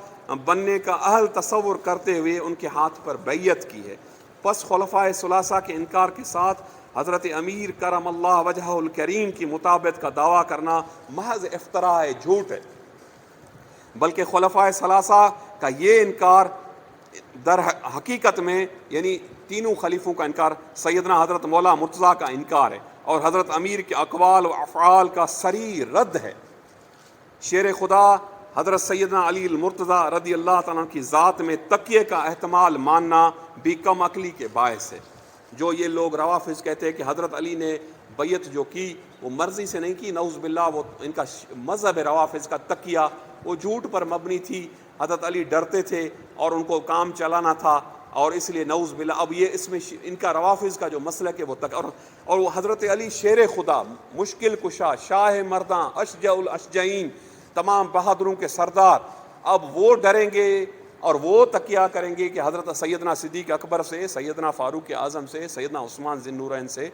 بننے کا اہل تصور کرتے ہوئے ان کے ہاتھ پر بیعت کی ہے. پس خلفائے ثلاثہ کے انکار کے ساتھ حضرت امیر کرم اللہ وجہہ الکریم کی مطابقت کا دعویٰ کرنا محض افتراء ہے، جھوٹ ہے. بلکہ خلفائے ثلاثہ کا یہ انکار در حقیقت میں یعنی تینوں خلیفوں کا انکار سیدنا حضرت مولا مرتضیٰ کا انکار ہے اور حضرت امیر کے اقوال و افعال کا صریح رد ہے۔ شیر خدا حضرت سیدنا علی المرتضیٰ رضی اللہ تعالیٰ کی ذات میں تقیے کا احتمال ماننا بھی کم عقلی کے باعث ہے۔ جو یہ لوگ روافض کہتے ہیں کہ حضرت علی نے بیعت جو کی وہ مرضی سے نہیں کی، نعوذ باللہ، وہ ان کا مذہب روافض کا تقیہ وہ جھوٹ پر مبنی تھی، حضرت علی ڈرتے تھے اور ان کو کام چلانا تھا، اور اس لیے نعوذ باللہ اب یہ اس میں ان کا روافض کا جو مسلک ہے وہ اور وہ حضرت علی شیر خدا، مشکل کشا، شاہ مرداں، اشجع الاشجعین، تمام بہادروں کے سردار، اب وہ ڈریں گے اور وہ تقیہ کریں گے کہ حضرت سیدنا صدیق اکبر سے، سیدنا فاروق اعظم سے، سیدنا عثمان ذی النورین سے۔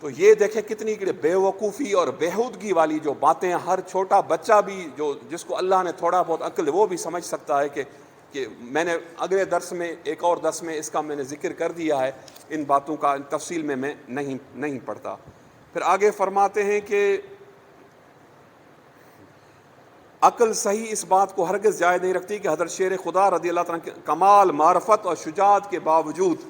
تو یہ دیکھیں کتنی بے وقوفی اور بےہودگی والی جو باتیں، ہر چھوٹا بچہ بھی جو جس کو اللہ نے تھوڑا بہت عقل وہ بھی سمجھ سکتا ہے کہ میں نے اگلے درس میں ایک اور درس میں اس کا میں نے ذکر کر دیا ہے، ان باتوں کا تفصیل میں نہیں پڑھتا۔ پھر آگے فرماتے ہیں کہ عقل صحیح اس بات کو ہرگز جائز نہیں رکھتی کہ حضرت شیر خدا رضی اللہ تعالیٰ کے کمال معرفت اور شجاعت کے باوجود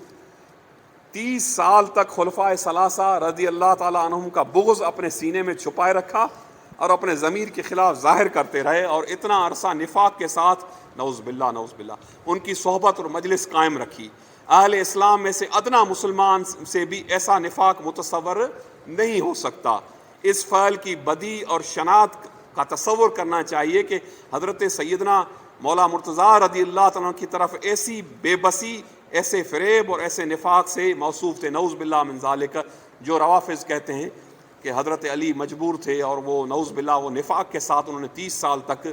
30 سال تک خلفائے ثلاثہ رضی اللہ تعالیٰ عنہم کا بغض اپنے سینے میں چھپائے رکھا اور اپنے ضمیر کے خلاف ظاہر کرتے رہے، اور اتنا عرصہ نفاق کے ساتھ نعوذ باللہ ان کی صحبت اور مجلس قائم رکھی۔ اہل اسلام میں سے ادنا مسلمان سے بھی ایسا نفاق متصور نہیں ہو سکتا۔ اس فعل کی بدی اور شناعت کا تصور کرنا چاہیے کہ حضرت سیدنا مولا مرتضیٰ رضی اللہ تعالیٰ کی طرف ایسی بے بسی، ایسے فریب اور ایسے نفاق سے موصوف تھے، نعوذ باللہ من ذالک۔ جو روافض کہتے ہیں کہ حضرت علی مجبور تھے اور وہ نعوذ باللہ وہ نفاق کے ساتھ انہوں نے 30 سال تک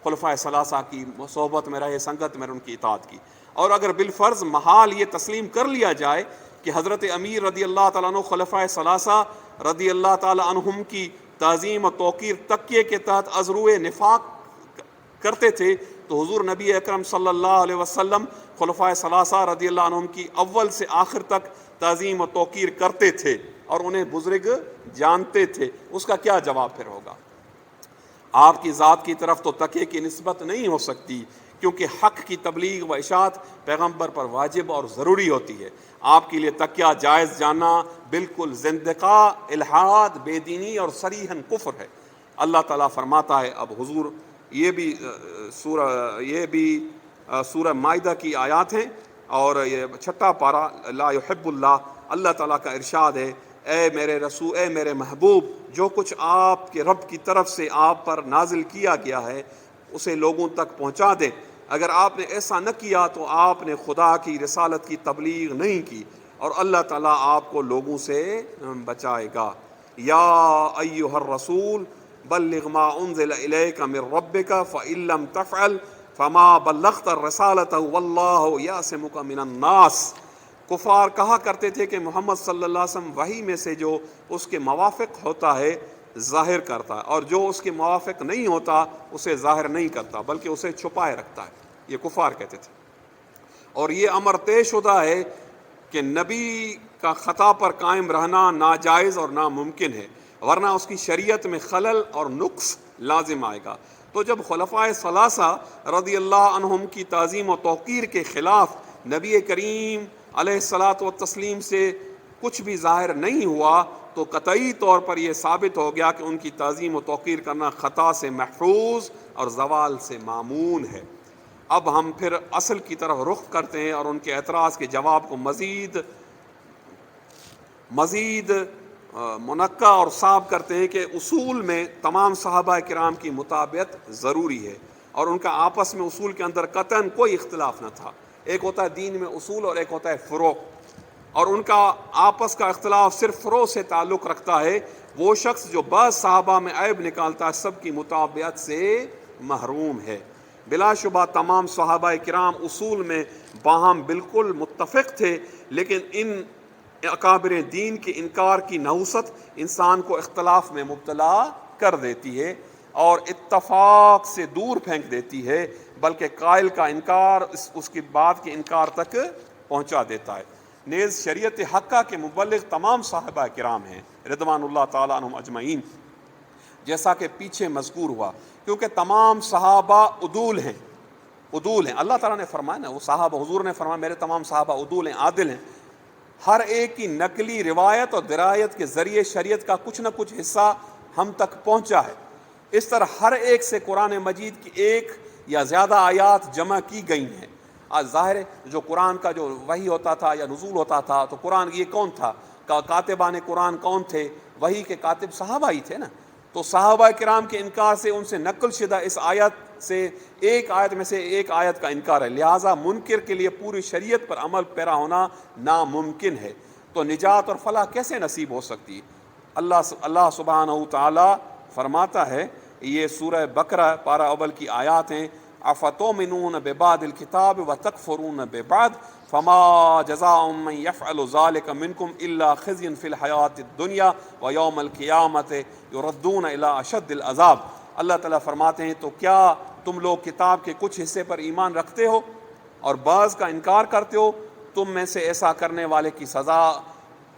خلفائے ثلاثہ کی صحبت میں رہے، سنگت میں ان کی اطاعت کی۔ اور اگر بالفرض محال یہ تسلیم کر لیا جائے کہ حضرت امیر رضی اللہ تعالیٰ عنہ خلفائے ثلاثہ رضی اللہ تعالیٰ عنہم کی تعظیم و توقیر تقیے کے تحت ازروع نفاق کرتے تھے، تو حضور نبی اکرم صلی اللہ علیہ وسلم خلفائے ثلاثہ رضی اللہ عنہم کی اول سے آخر تک تعظیم و توقیر کرتے تھے اور انہیں بزرگ جانتے تھے۔ اس کا کیا جواب پھر ہوگا؟ آپ کی ذات کی طرف تو تقیے کی نسبت نہیں ہو سکتی، کیونکہ حق کی تبلیغ و اشاعت پیغمبر پر واجب اور ضروری ہوتی ہے۔ آپ کے لیے تقیہ جائز جاننا بالکل زندقہ، الحاد، بے دینی اور صریحاً کفر ہے۔ اللہ تعالیٰ فرماتا ہے، اب حضور یہ بھی سورہ مائدہ کی آیات ہیں اور یہ 6 پارہ لا یحب اللہ، اللہ تعالیٰ کا ارشاد ہے، اے میرے رسول، اے میرے محبوب، جو کچھ آپ کے رب کی طرف سے آپ پر نازل کیا گیا ہے اسے لوگوں تک پہنچا دیں۔ اگر آپ نے ایسا نہ کیا تو آپ نے خدا کی رسالت کی تبلیغ نہیں کی اور اللہ تعالیٰ آپ کو لوگوں سے بچائے گا۔ یا ایھا الرسول بلغ ما انزل الیک من ربک فإن لم تفعل فما بلغت الرسالۃ واللہ یعصمک من الناس۔ کفار کہا کرتے تھے کہ محمد صلی اللہ علیہ وسلم وحی میں سے جو اس کے موافق ہوتا ہے ظاہر کرتا ہے، اور جو اس کے موافق نہیں ہوتا اسے ظاہر نہیں کرتا بلکہ اسے چھپائے رکھتا ہے، یہ کفار کہتے تھے۔ اور یہ امر طے شدہ ہے کہ نبی کا خطا پر قائم رہنا ناجائز اور ناممکن ہے، ورنہ اس کی شریعت میں خلل اور نقص لازم آئے گا۔ تو جب خلفائے ثلاثہ رضی اللہ عنہم کی تعظیم و توقیر کے خلاف نبی کریم علیہ الصلاۃ والتسلیم سے کچھ بھی ظاہر نہیں ہوا تو قطعی طور پر یہ ثابت ہو گیا کہ ان کی تعظیم و توقیر کرنا خطا سے محفوظ اور زوال سے مامون ہے۔ اب ہم پھر اصل کی طرف رخ کرتے ہیں اور ان کے اعتراض کے جواب کو مزید منقع اور صاف کرتے ہیں کہ اصول میں تمام صحابہ کرام کی مطابقت ضروری ہے، اور ان کا آپس میں اصول کے اندر قطعاً کوئی اختلاف نہ تھا۔ ایک ہوتا ہے دین میں اصول اور ایک ہوتا ہے فروع، اور ان کا آپس کا اختلاف صرف فروع سے تعلق رکھتا ہے۔ وہ شخص جو بعض صحابہ میں عیب نکالتا ہے سب کی مطابقت سے محروم ہے۔ بلا شبہ تمام صحابہ کرام اصول میں باہم بالکل متفق تھے، لیکن ان اکابر دین کے انکار کی نحوست انسان کو اختلاف میں مبتلا کر دیتی ہے اور اتفاق سے دور پھینک دیتی ہے، بلکہ قائل کا انکار اس کی بات کے انکار تک پہنچا دیتا ہے۔ نیز شریعت حقہ کے مبلغ تمام صحابہ کرام ہیں رضوان اللہ تعالیٰ عنہم اجمعین، جیسا کہ پیچھے مذکور ہوا، کیونکہ تمام صحابہ عدول ہیں عدول ہیں. اللہ تعالیٰ نے فرمایا نا, وہ صحابہ, حضور نے فرمایا میرے تمام صحابہ عدول ہیں, عادل ہیں. ہر ایک کی نقلی روایت اور درایت کے ذریعے شریعت کا کچھ نہ کچھ حصہ ہم تک پہنچا ہے. اس طرح ہر ایک سے قرآن مجید کی ایک یا زیادہ آیات جمع کی گئی ہیں. آج ظاہر ہے جو قرآن کا جو وحی ہوتا تھا یا نزول ہوتا تھا, تو قرآن یہ کون تھا, کاتبان قرآن کون تھے, وحی کے کاتب صحابہ ہی تھے نا. تو صحابہ کرام کے انکار سے ان سے نقل شدہ اس آیت سے ایک آیت میں سے ایک آیت کا انکار ہے. لہٰذا منکر کے لیے پوری شریعت پر عمل پیرا ہونا ناممکن ہے. تو نجات اور فلاح کیسے نصیب ہو سکتی ہے؟ اللہ سبحانہ و تعالی فرماتا ہے, یہ سورہ بقرہ پارہ اول کی آیات ہیں, افتؤمنون ببعض الکتاب وتکفرون ببعض فما جزاء من يفعل ذلك منكم الا خزي في الحیاۃ الدنیا ویوم القیامۃ یردون الی اشد العذاب. اللہ تعالیٰ فرماتے ہیں تو کیا تم لوگ کتاب کے کچھ حصے پر ایمان رکھتے ہو اور بعض کا انکار کرتے ہو؟ تم میں سے ایسا کرنے والے کی سزا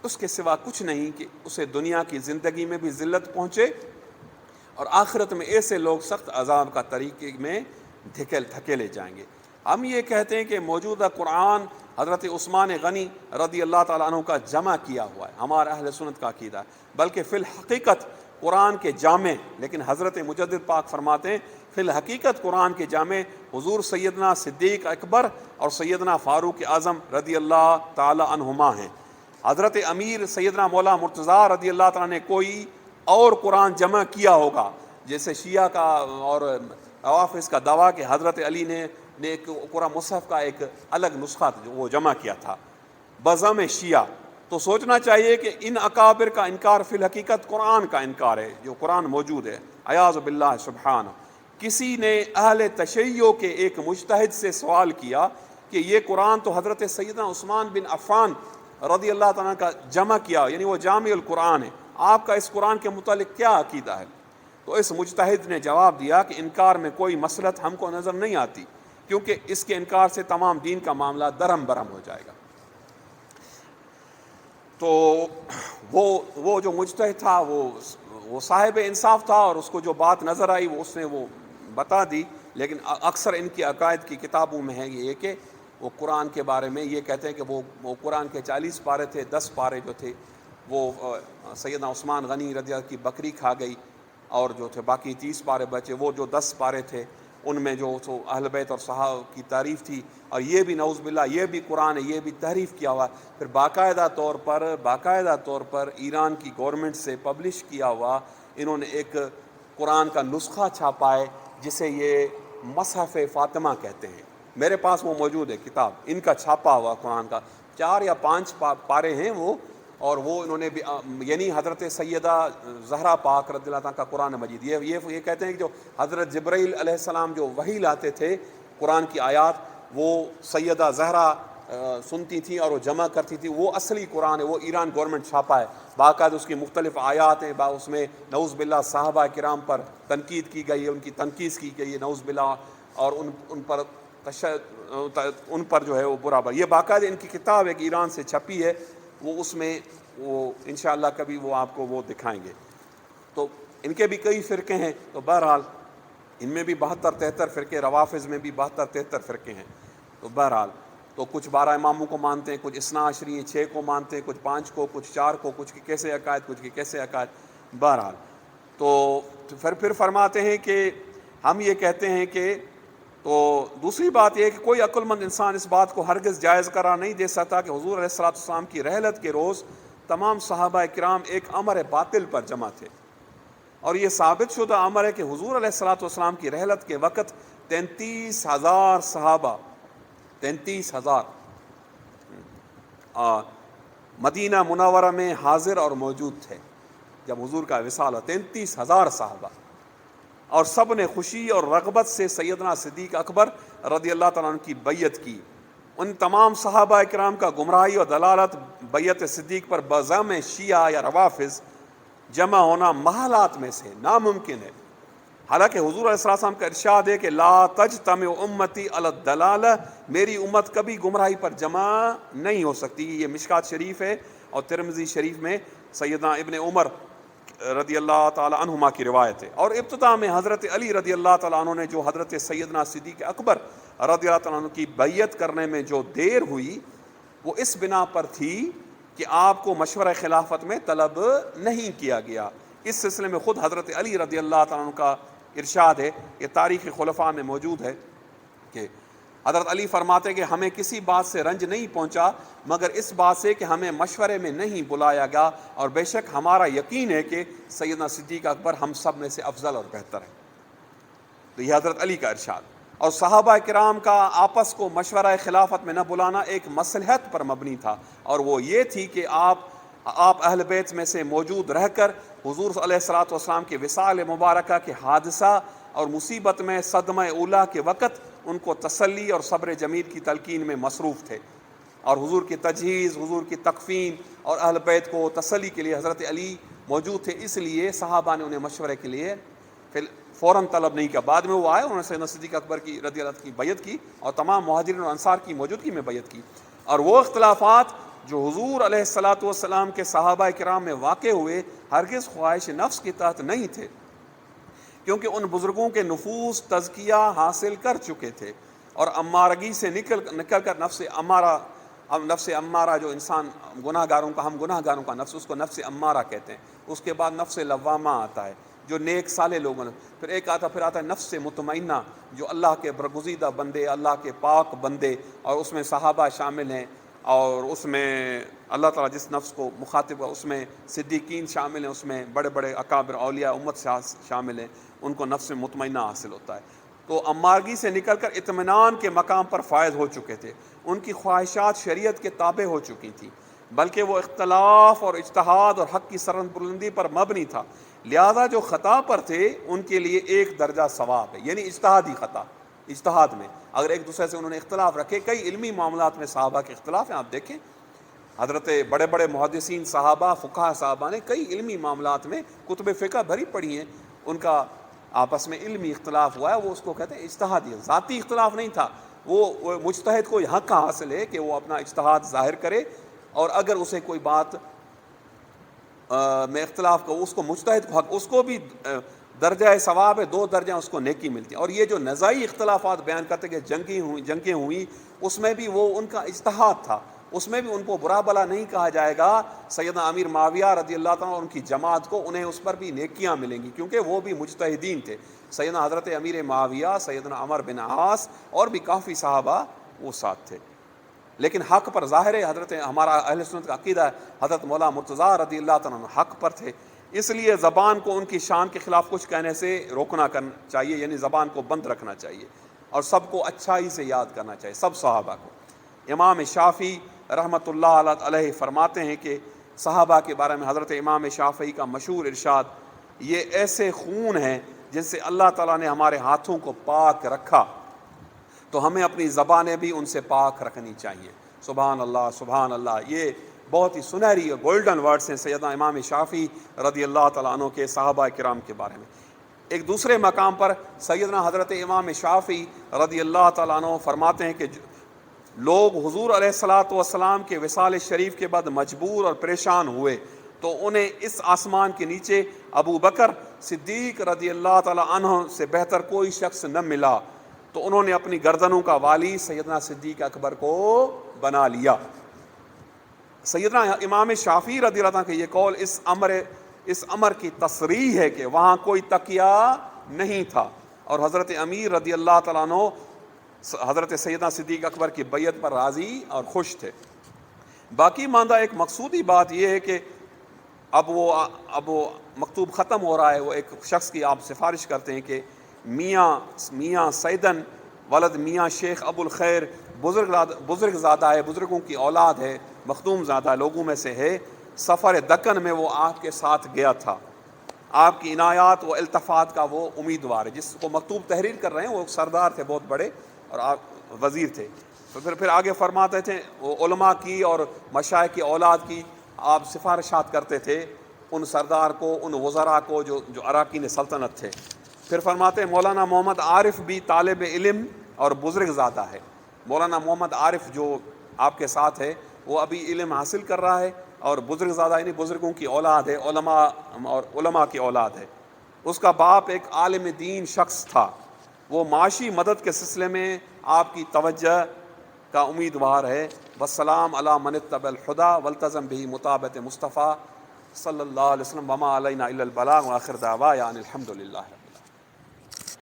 اس کے سوا کچھ نہیں کہ اسے دنیا کی زندگی میں بھی ذلت پہنچے اور آخرت میں ایسے لوگ سخت عذاب کا طریقے میں دھکیلے جائیں گے. ہم یہ کہتے ہیں کہ موجودہ قرآن حضرت عثمان غنی رضی اللہ تعالیٰ عنہ کا جمع کیا ہوا ہے, ہمارا اہل سنت کا عقیدہ ہے, بلکہ فی الحقیقت قرآن کے جامع, لیکن حضرت مجدد پاک فرماتے ہیں فی الحقیقت قرآن کے جامع حضور سیدنا صدیق اکبر اور سیدنا فاروق اعظم رضی اللہ تعالیٰ عنہما ہیں. حضرت امیر سیدنا مولا مرتضیٰ رضی اللہ تعالیٰ نے کوئی اور قرآن جمع کیا ہوگا, جیسے شیعہ کا اور روافظ کا دعویٰ کہ حضرت علی نے ایک قرآن مصحف کا ایک الگ نسخہ وہ جمع کیا تھا بزم شیعہ. تو سوچنا چاہیے کہ ان اکابر کا انکار فی الحقیقت قرآن کا انکار ہے, جو قرآن موجود ہے. اعوذ باللہ سبحانہ. کسی نے اہل تشیع کے ایک مجتہد سے سوال کیا کہ یہ قرآن تو حضرت سیدنا عثمان بن عفان رضی اللہ تعالیٰ کا جمع کیا, یعنی وہ جامع القرآن ہے, آپ کا اس قرآن کے متعلق کیا عقیدہ ہے؟ تو اس مجتہد نے جواب دیا کہ انکار میں کوئی مصلحت ہم کو نظر نہیں آتی, کیونکہ اس کے انکار سے تمام دین کا معاملہ درہم برہم ہو جائے گا. تو وہ جو مجتہد تھا وہ صاحب انصاف تھا, اور اس کو جو بات نظر آئی وہ اس نے وہ بتا دی. لیکن اکثر ان کی عقائد کی کتابوں میں ہے یہ کہ وہ قرآن کے بارے میں یہ کہتے ہیں کہ وہ قرآن کے 40 پارے تھے, 10 پارے جو تھے وہ سیدنا عثمان غنی رضی اللہ کی بکری کھا گئی, اور جو تھے باقی 30 پارے بچے. وہ جو 10 پارے تھے ان میں جو اہل بیت اور صحابہ کی تعریف تھی, اور یہ بھی نعوذ باللہ یہ بھی قرآن ہے, یہ بھی تحریف کیا ہوا. پھر باقاعدہ طور پر ایران کی گورنمنٹ سے پبلش کیا ہوا انہوں نے ایک قرآن کا نسخہ چھاپا ہے جسے یہ مصحف فاطمہ کہتے ہیں. میرے پاس وہ موجود ہے کتاب, ان کا چھاپا ہوا قرآن کا 4 یا 5 پارے ہیں وہ, اور وہ انہوں نے بھی یعنی حضرت سیدہ زہرا پاک رضی اللہ تعالیٰ کا قرآن مجید, یہ کہتے ہیں کہ جو حضرت جبرائیل علیہ السلام جو وحی لاتے تھے قرآن کی آیات, وہ سیدہ زہرا سنتی تھیں اور وہ جمع کرتی تھی, وہ اصلی قرآن ہے, وہ ایران گورنمنٹ چھاپا ہے. باقاعدہ اس کی مختلف آیات ہیں, اس میں نعوذ باللہ صحابہ کرام پر تنقید کی گئی ہے, ان کی تنقید کی گئی ہے نعوذ باللہ, اور ان پر جو ہے وہ برا. یہ باقاعدہ ان کی کتاب ایک ایران سے چھپی ہے, وہ اس میں وہ انشاءاللہ کبھی وہ آپ کو وہ دکھائیں گے. تو ان کے بھی کئی فرقے ہیں, تو بہرحال ان میں بھی 72-73 فرقے, روافظ میں بھی 72-73 فرقے ہیں. تو بہرحال تو کچھ 12 اماموں کو مانتے ہیں, کچھ اثنا عشری 6 کو مانتے ہیں, کچھ 5 کو, کچھ 4 کو, کچھ کی کیسے عقائد, کچھ کی کیسے عقائد. بہرحال تو پھر فرماتے ہیں کہ ہم یہ کہتے ہیں کہ, تو دوسری بات یہ ہے کہ کوئی عقل مند انسان اس بات کو ہرگز جائز قرار نہیں دے سکتا کہ حضور علیہ السلام کی رحلت کے روز تمام صحابہ کرام ایک امر باطل پر جمع تھے, اور یہ ثابت شدہ امر ہے کہ حضور علیہ السلام کی رحلت کے وقت 33,000 صحابہ 33,000 مدینہ منورہ میں حاضر اور موجود تھے جب حضور کا وصال ہوا. 33,000 صحابہ, اور سب نے خوشی اور رغبت سے سیدنا صدیق اکبر رضی اللہ تعالیٰ عنہ کی بیعت کی. ان تمام صحابہ کرام کا گمراہی اور دلالت بیعت صدیق پر بزعم شیعہ یا روافظ جمع ہونا محالات میں سے ناممکن ہے. حالانکہ حضور علیہ السلام کا ارشاد ہے کہ لا تجتمع امتی علی الضلالہ, میری امت کبھی گمراہی پر جمع نہیں ہو سکتی. یہ مشکات شریف ہے اور ترمذی شریف میں سیدنا ابن عمر رضی اللہ تعالی عنہما کی روایت ہے. اور ابتدا میں حضرت علی رضی اللہ تعالیٰ عنہ نے جو حضرت سیدنا صدیق اکبر رضی اللہ تعالیٰ عنہ کی بیعت کرنے میں جو دیر ہوئی وہ اس بنا پر تھی کہ آپ کو مشورہ خلافت میں طلب نہیں کیا گیا۔ اس سلسلے میں خود حضرت علی رضی اللہ تعالیٰ عنہ کا ارشاد ہے، یہ تاریخ خلفاء میں موجود ہے کہ حضرت علی فرماتے کہ ہمیں کسی بات سے رنج نہیں پہنچا مگر اس بات سے کہ ہمیں مشورے میں نہیں بلایا گیا، اور بے شک ہمارا یقین ہے کہ سیدنا صدیق اکبر ہم سب میں سے افضل اور بہتر ہے۔ تو یہ حضرت علی کا ارشاد۔ اور صحابہ کرام کا آپس کو مشورہ خلافت میں نہ بلانا ایک مصلحت پر مبنی تھا، اور وہ یہ تھی کہ آپ اہل بیت میں سے موجود رہ کر حضور علیہ الصلوۃ والسلام کے وصال مبارکہ کے حادثہ اور مصیبت میں صدمہ اولیٰ کے وقت ان کو تسلی اور صبر جمیل کی تلقین میں مصروف تھے، اور حضور کی تجہیز، حضور کی تکفین اور اہل بیت کو تسلی کے لیے حضرت علی موجود تھے، اس لیے صحابہ نے انہیں مشورے کے لیے فوراً طلب نہیں کیا۔ بعد میں وہ آئے، انہوں نے سیدنا صدیق اکبر کی رضی اللہ عنہ کی بیعت کی اور تمام مہاجرین اور انصار کی موجودگی میں بیعت کی۔ اور وہ اختلافات جو حضور علیہ الصلوۃ والسلام کے صحابہ کرام میں واقع ہوئے ہرگز خواہش نفس کے تحت نہیں تھے، کیونکہ ان بزرگوں کے نفوس تزکیہ حاصل کر چکے تھے، اور امارگی سے نکل کر نفس امارہ جو انسان گناہ گاروں کا نفس، اس کو نفس امارہ کہتے ہیں۔ اس کے بعد نفس لوامہ آتا ہے جو نیک صالح لوگوں، پھر آتا ہے نفس مطمئنہ جو اللہ کے برگزیدہ بندے، اللہ کے پاک بندے، اور اس میں صحابہ شامل ہیں، اور اس میں اللہ تعالیٰ جس نفس کو مخاطب ہے اس میں صدیقین شامل ہیں، اس میں بڑے بڑے اکابر اولیاء امت شامل ہیں، ان کو نفس مطمئنہ حاصل ہوتا ہے۔ تو امارگی سے نکل کر اطمینان کے مقام پر فائز ہو چکے تھے، ان کی خواہشات شریعت کے تابع ہو چکی تھیں، بلکہ وہ اختلاف اور اجتہاد اور حق کی سربلندی پر مبنی تھا، لہذا جو خطا پر تھے ان کے لیے ایک درجہ ثواب ہے، یعنی اجتہادی خطا۔ اجتہاد میں اگر ایک دوسرے سے انہوں نے اختلاف رکھے، کئی علمی معاملات میں صحابہ کے اختلاف ہیں، آپ دیکھیں حضرت بڑے بڑے محدثین صحابہ، فقہاء صحابہ نے کئی علمی معاملات میں کتب فقہ بھری پڑھی ہیں، ان کا آپس میں علمی اختلاف ہوا ہے، وہ اس کو کہتے ہیں اجتہادی، ذاتی اختلاف نہیں تھا۔ وہ مجتہد کو حق حاصل ہے کہ وہ اپنا اجتہاد ظاہر کرے، اور اگر اسے کوئی بات میں اختلاف کو، اس کو مجتہد کو حق، اس کو بھی درجہ ثواب ہے، 2 درجہ اس کو نیکی ملتی ہے۔ اور یہ جو نزاعی اختلافات بیان کرتے کہ جنگیں ہوئیں، اس میں بھی وہ ان کا اجتہاد تھا، اس میں بھی ان کو برا بلا نہیں کہا جائے گا۔ سیدنا امیر معاویہ رضی اللہ تعالیٰ اور ان کی جماعت کو، انہیں اس پر بھی نیکیاں ملیں گی، کیونکہ وہ بھی مجتہدین تھے۔ سیدنا حضرت امیر معاویہ، سیدنا عمر بن عاص اور بھی کافی صحابہ وہ ساتھ تھے، لیکن حق پر ظاہر ہے حضرت ہمارا اہل سنت کا عقیدہ ہے حضرت مولا مرتضیٰ رضی اللہ تعالیٰ عنہ حق پر تھے، اس لیے زبان کو ان کی شان کے خلاف کچھ کہنے سے روکنا چاہیے، یعنی زبان کو بند رکھنا چاہیے، اور سب کو اچھائی سے یاد کرنا چاہیے، سب صحابہ کو۔ امام شافعی رحمۃ اللہ علیہ فرماتے ہیں کہ صحابہ کے بارے میں حضرت امام شافعی کا مشہور ارشاد، یہ ایسے خون ہیں جن سے اللہ تعالیٰ نے ہمارے ہاتھوں کو پاک رکھا، تو ہمیں اپنی زبانیں بھی ان سے پاک رکھنی چاہیے۔ سبحان اللہ، سبحان اللہ، یہ بہت ہی سنہری گولڈن ورڈز ہیں سیدنا امام شافعی رضی اللہ تعالیٰ عنہ کے صحابہ کرام کے بارے میں۔ ایک دوسرے مقام پر سیدنا حضرت امام شافعی رضی اللہ تعالیٰ عنہ فرماتے ہیں کہ لوگ حضور علیہ الصلوۃ والسلام کے وصال شریف کے بعد مجبور اور پریشان ہوئے تو انہیں اس آسمان کے نیچے ابو بکر صدیق رضی اللہ تعالیٰ عنہ سے بہتر کوئی شخص نہ ملا، تو انہوں نے اپنی گردنوں کا والی سیدنا صدیق اکبر کو بنا لیا۔ سیدنا امام شافعی رضی اللہ عنہ کا یہ قول اس امر کی تصریح ہے کہ وہاں کوئی تقیہ نہیں تھا، اور حضرت امیر رضی اللہ تعالیٰ عنہ حضرت سیدنا صدیق اکبر کی بیعت پر راضی اور خوش تھے۔ باقی ماندہ ایک مقصودی بات یہ ہے کہ اب وہ مکتوب ختم ہو رہا ہے، وہ ایک شخص کی آپ سفارش کرتے ہیں کہ میاں سیدن ولد میاں شیخ ابو الخیر بزرگ زادہ ہے، بزرگوں کی اولاد ہے، مخدوم زادہ لوگوں میں سے ہے، سفر دکن میں وہ آپ کے ساتھ گیا تھا، آپ کی عنایات و التفات کا وہ امیدوار ہے۔ جس کو مکتوب تحریر کر رہے ہیں وہ سردار تھے بہت بڑے اور آپ وزیر تھے۔ تو پھر آگے فرماتے تھے وہ علماء کی اور مشائخ کی اولاد کی آپ سفارشات کرتے تھے ان سردار کو، ان وزراء کو جو اراکین سلطنت تھے۔ پھر فرماتے ہیں مولانا محمد عارف بھی طالب علم اور بزرگ زادہ ہے۔ مولانا محمد عارف جو آپ کے ساتھ ہے وہ ابھی علم حاصل کر رہا ہے، اور بزرگ زادہ یعنی بزرگوں کی اولاد ہے، علماء کی اولاد ہے۔ اس کا باپ ایک عالم دین شخص تھا، وہ معاشی مدد کے سلسلے میں آپ کی توجہ کا امیدوار ہے۔ والسلام علی من اتبع الہدی والتزم بہ مطابقت مصطفیٰ صلی اللہ علیہ وسلم وما علینا الا البلاغ وآخر دعوانا ان الحمد للہ۔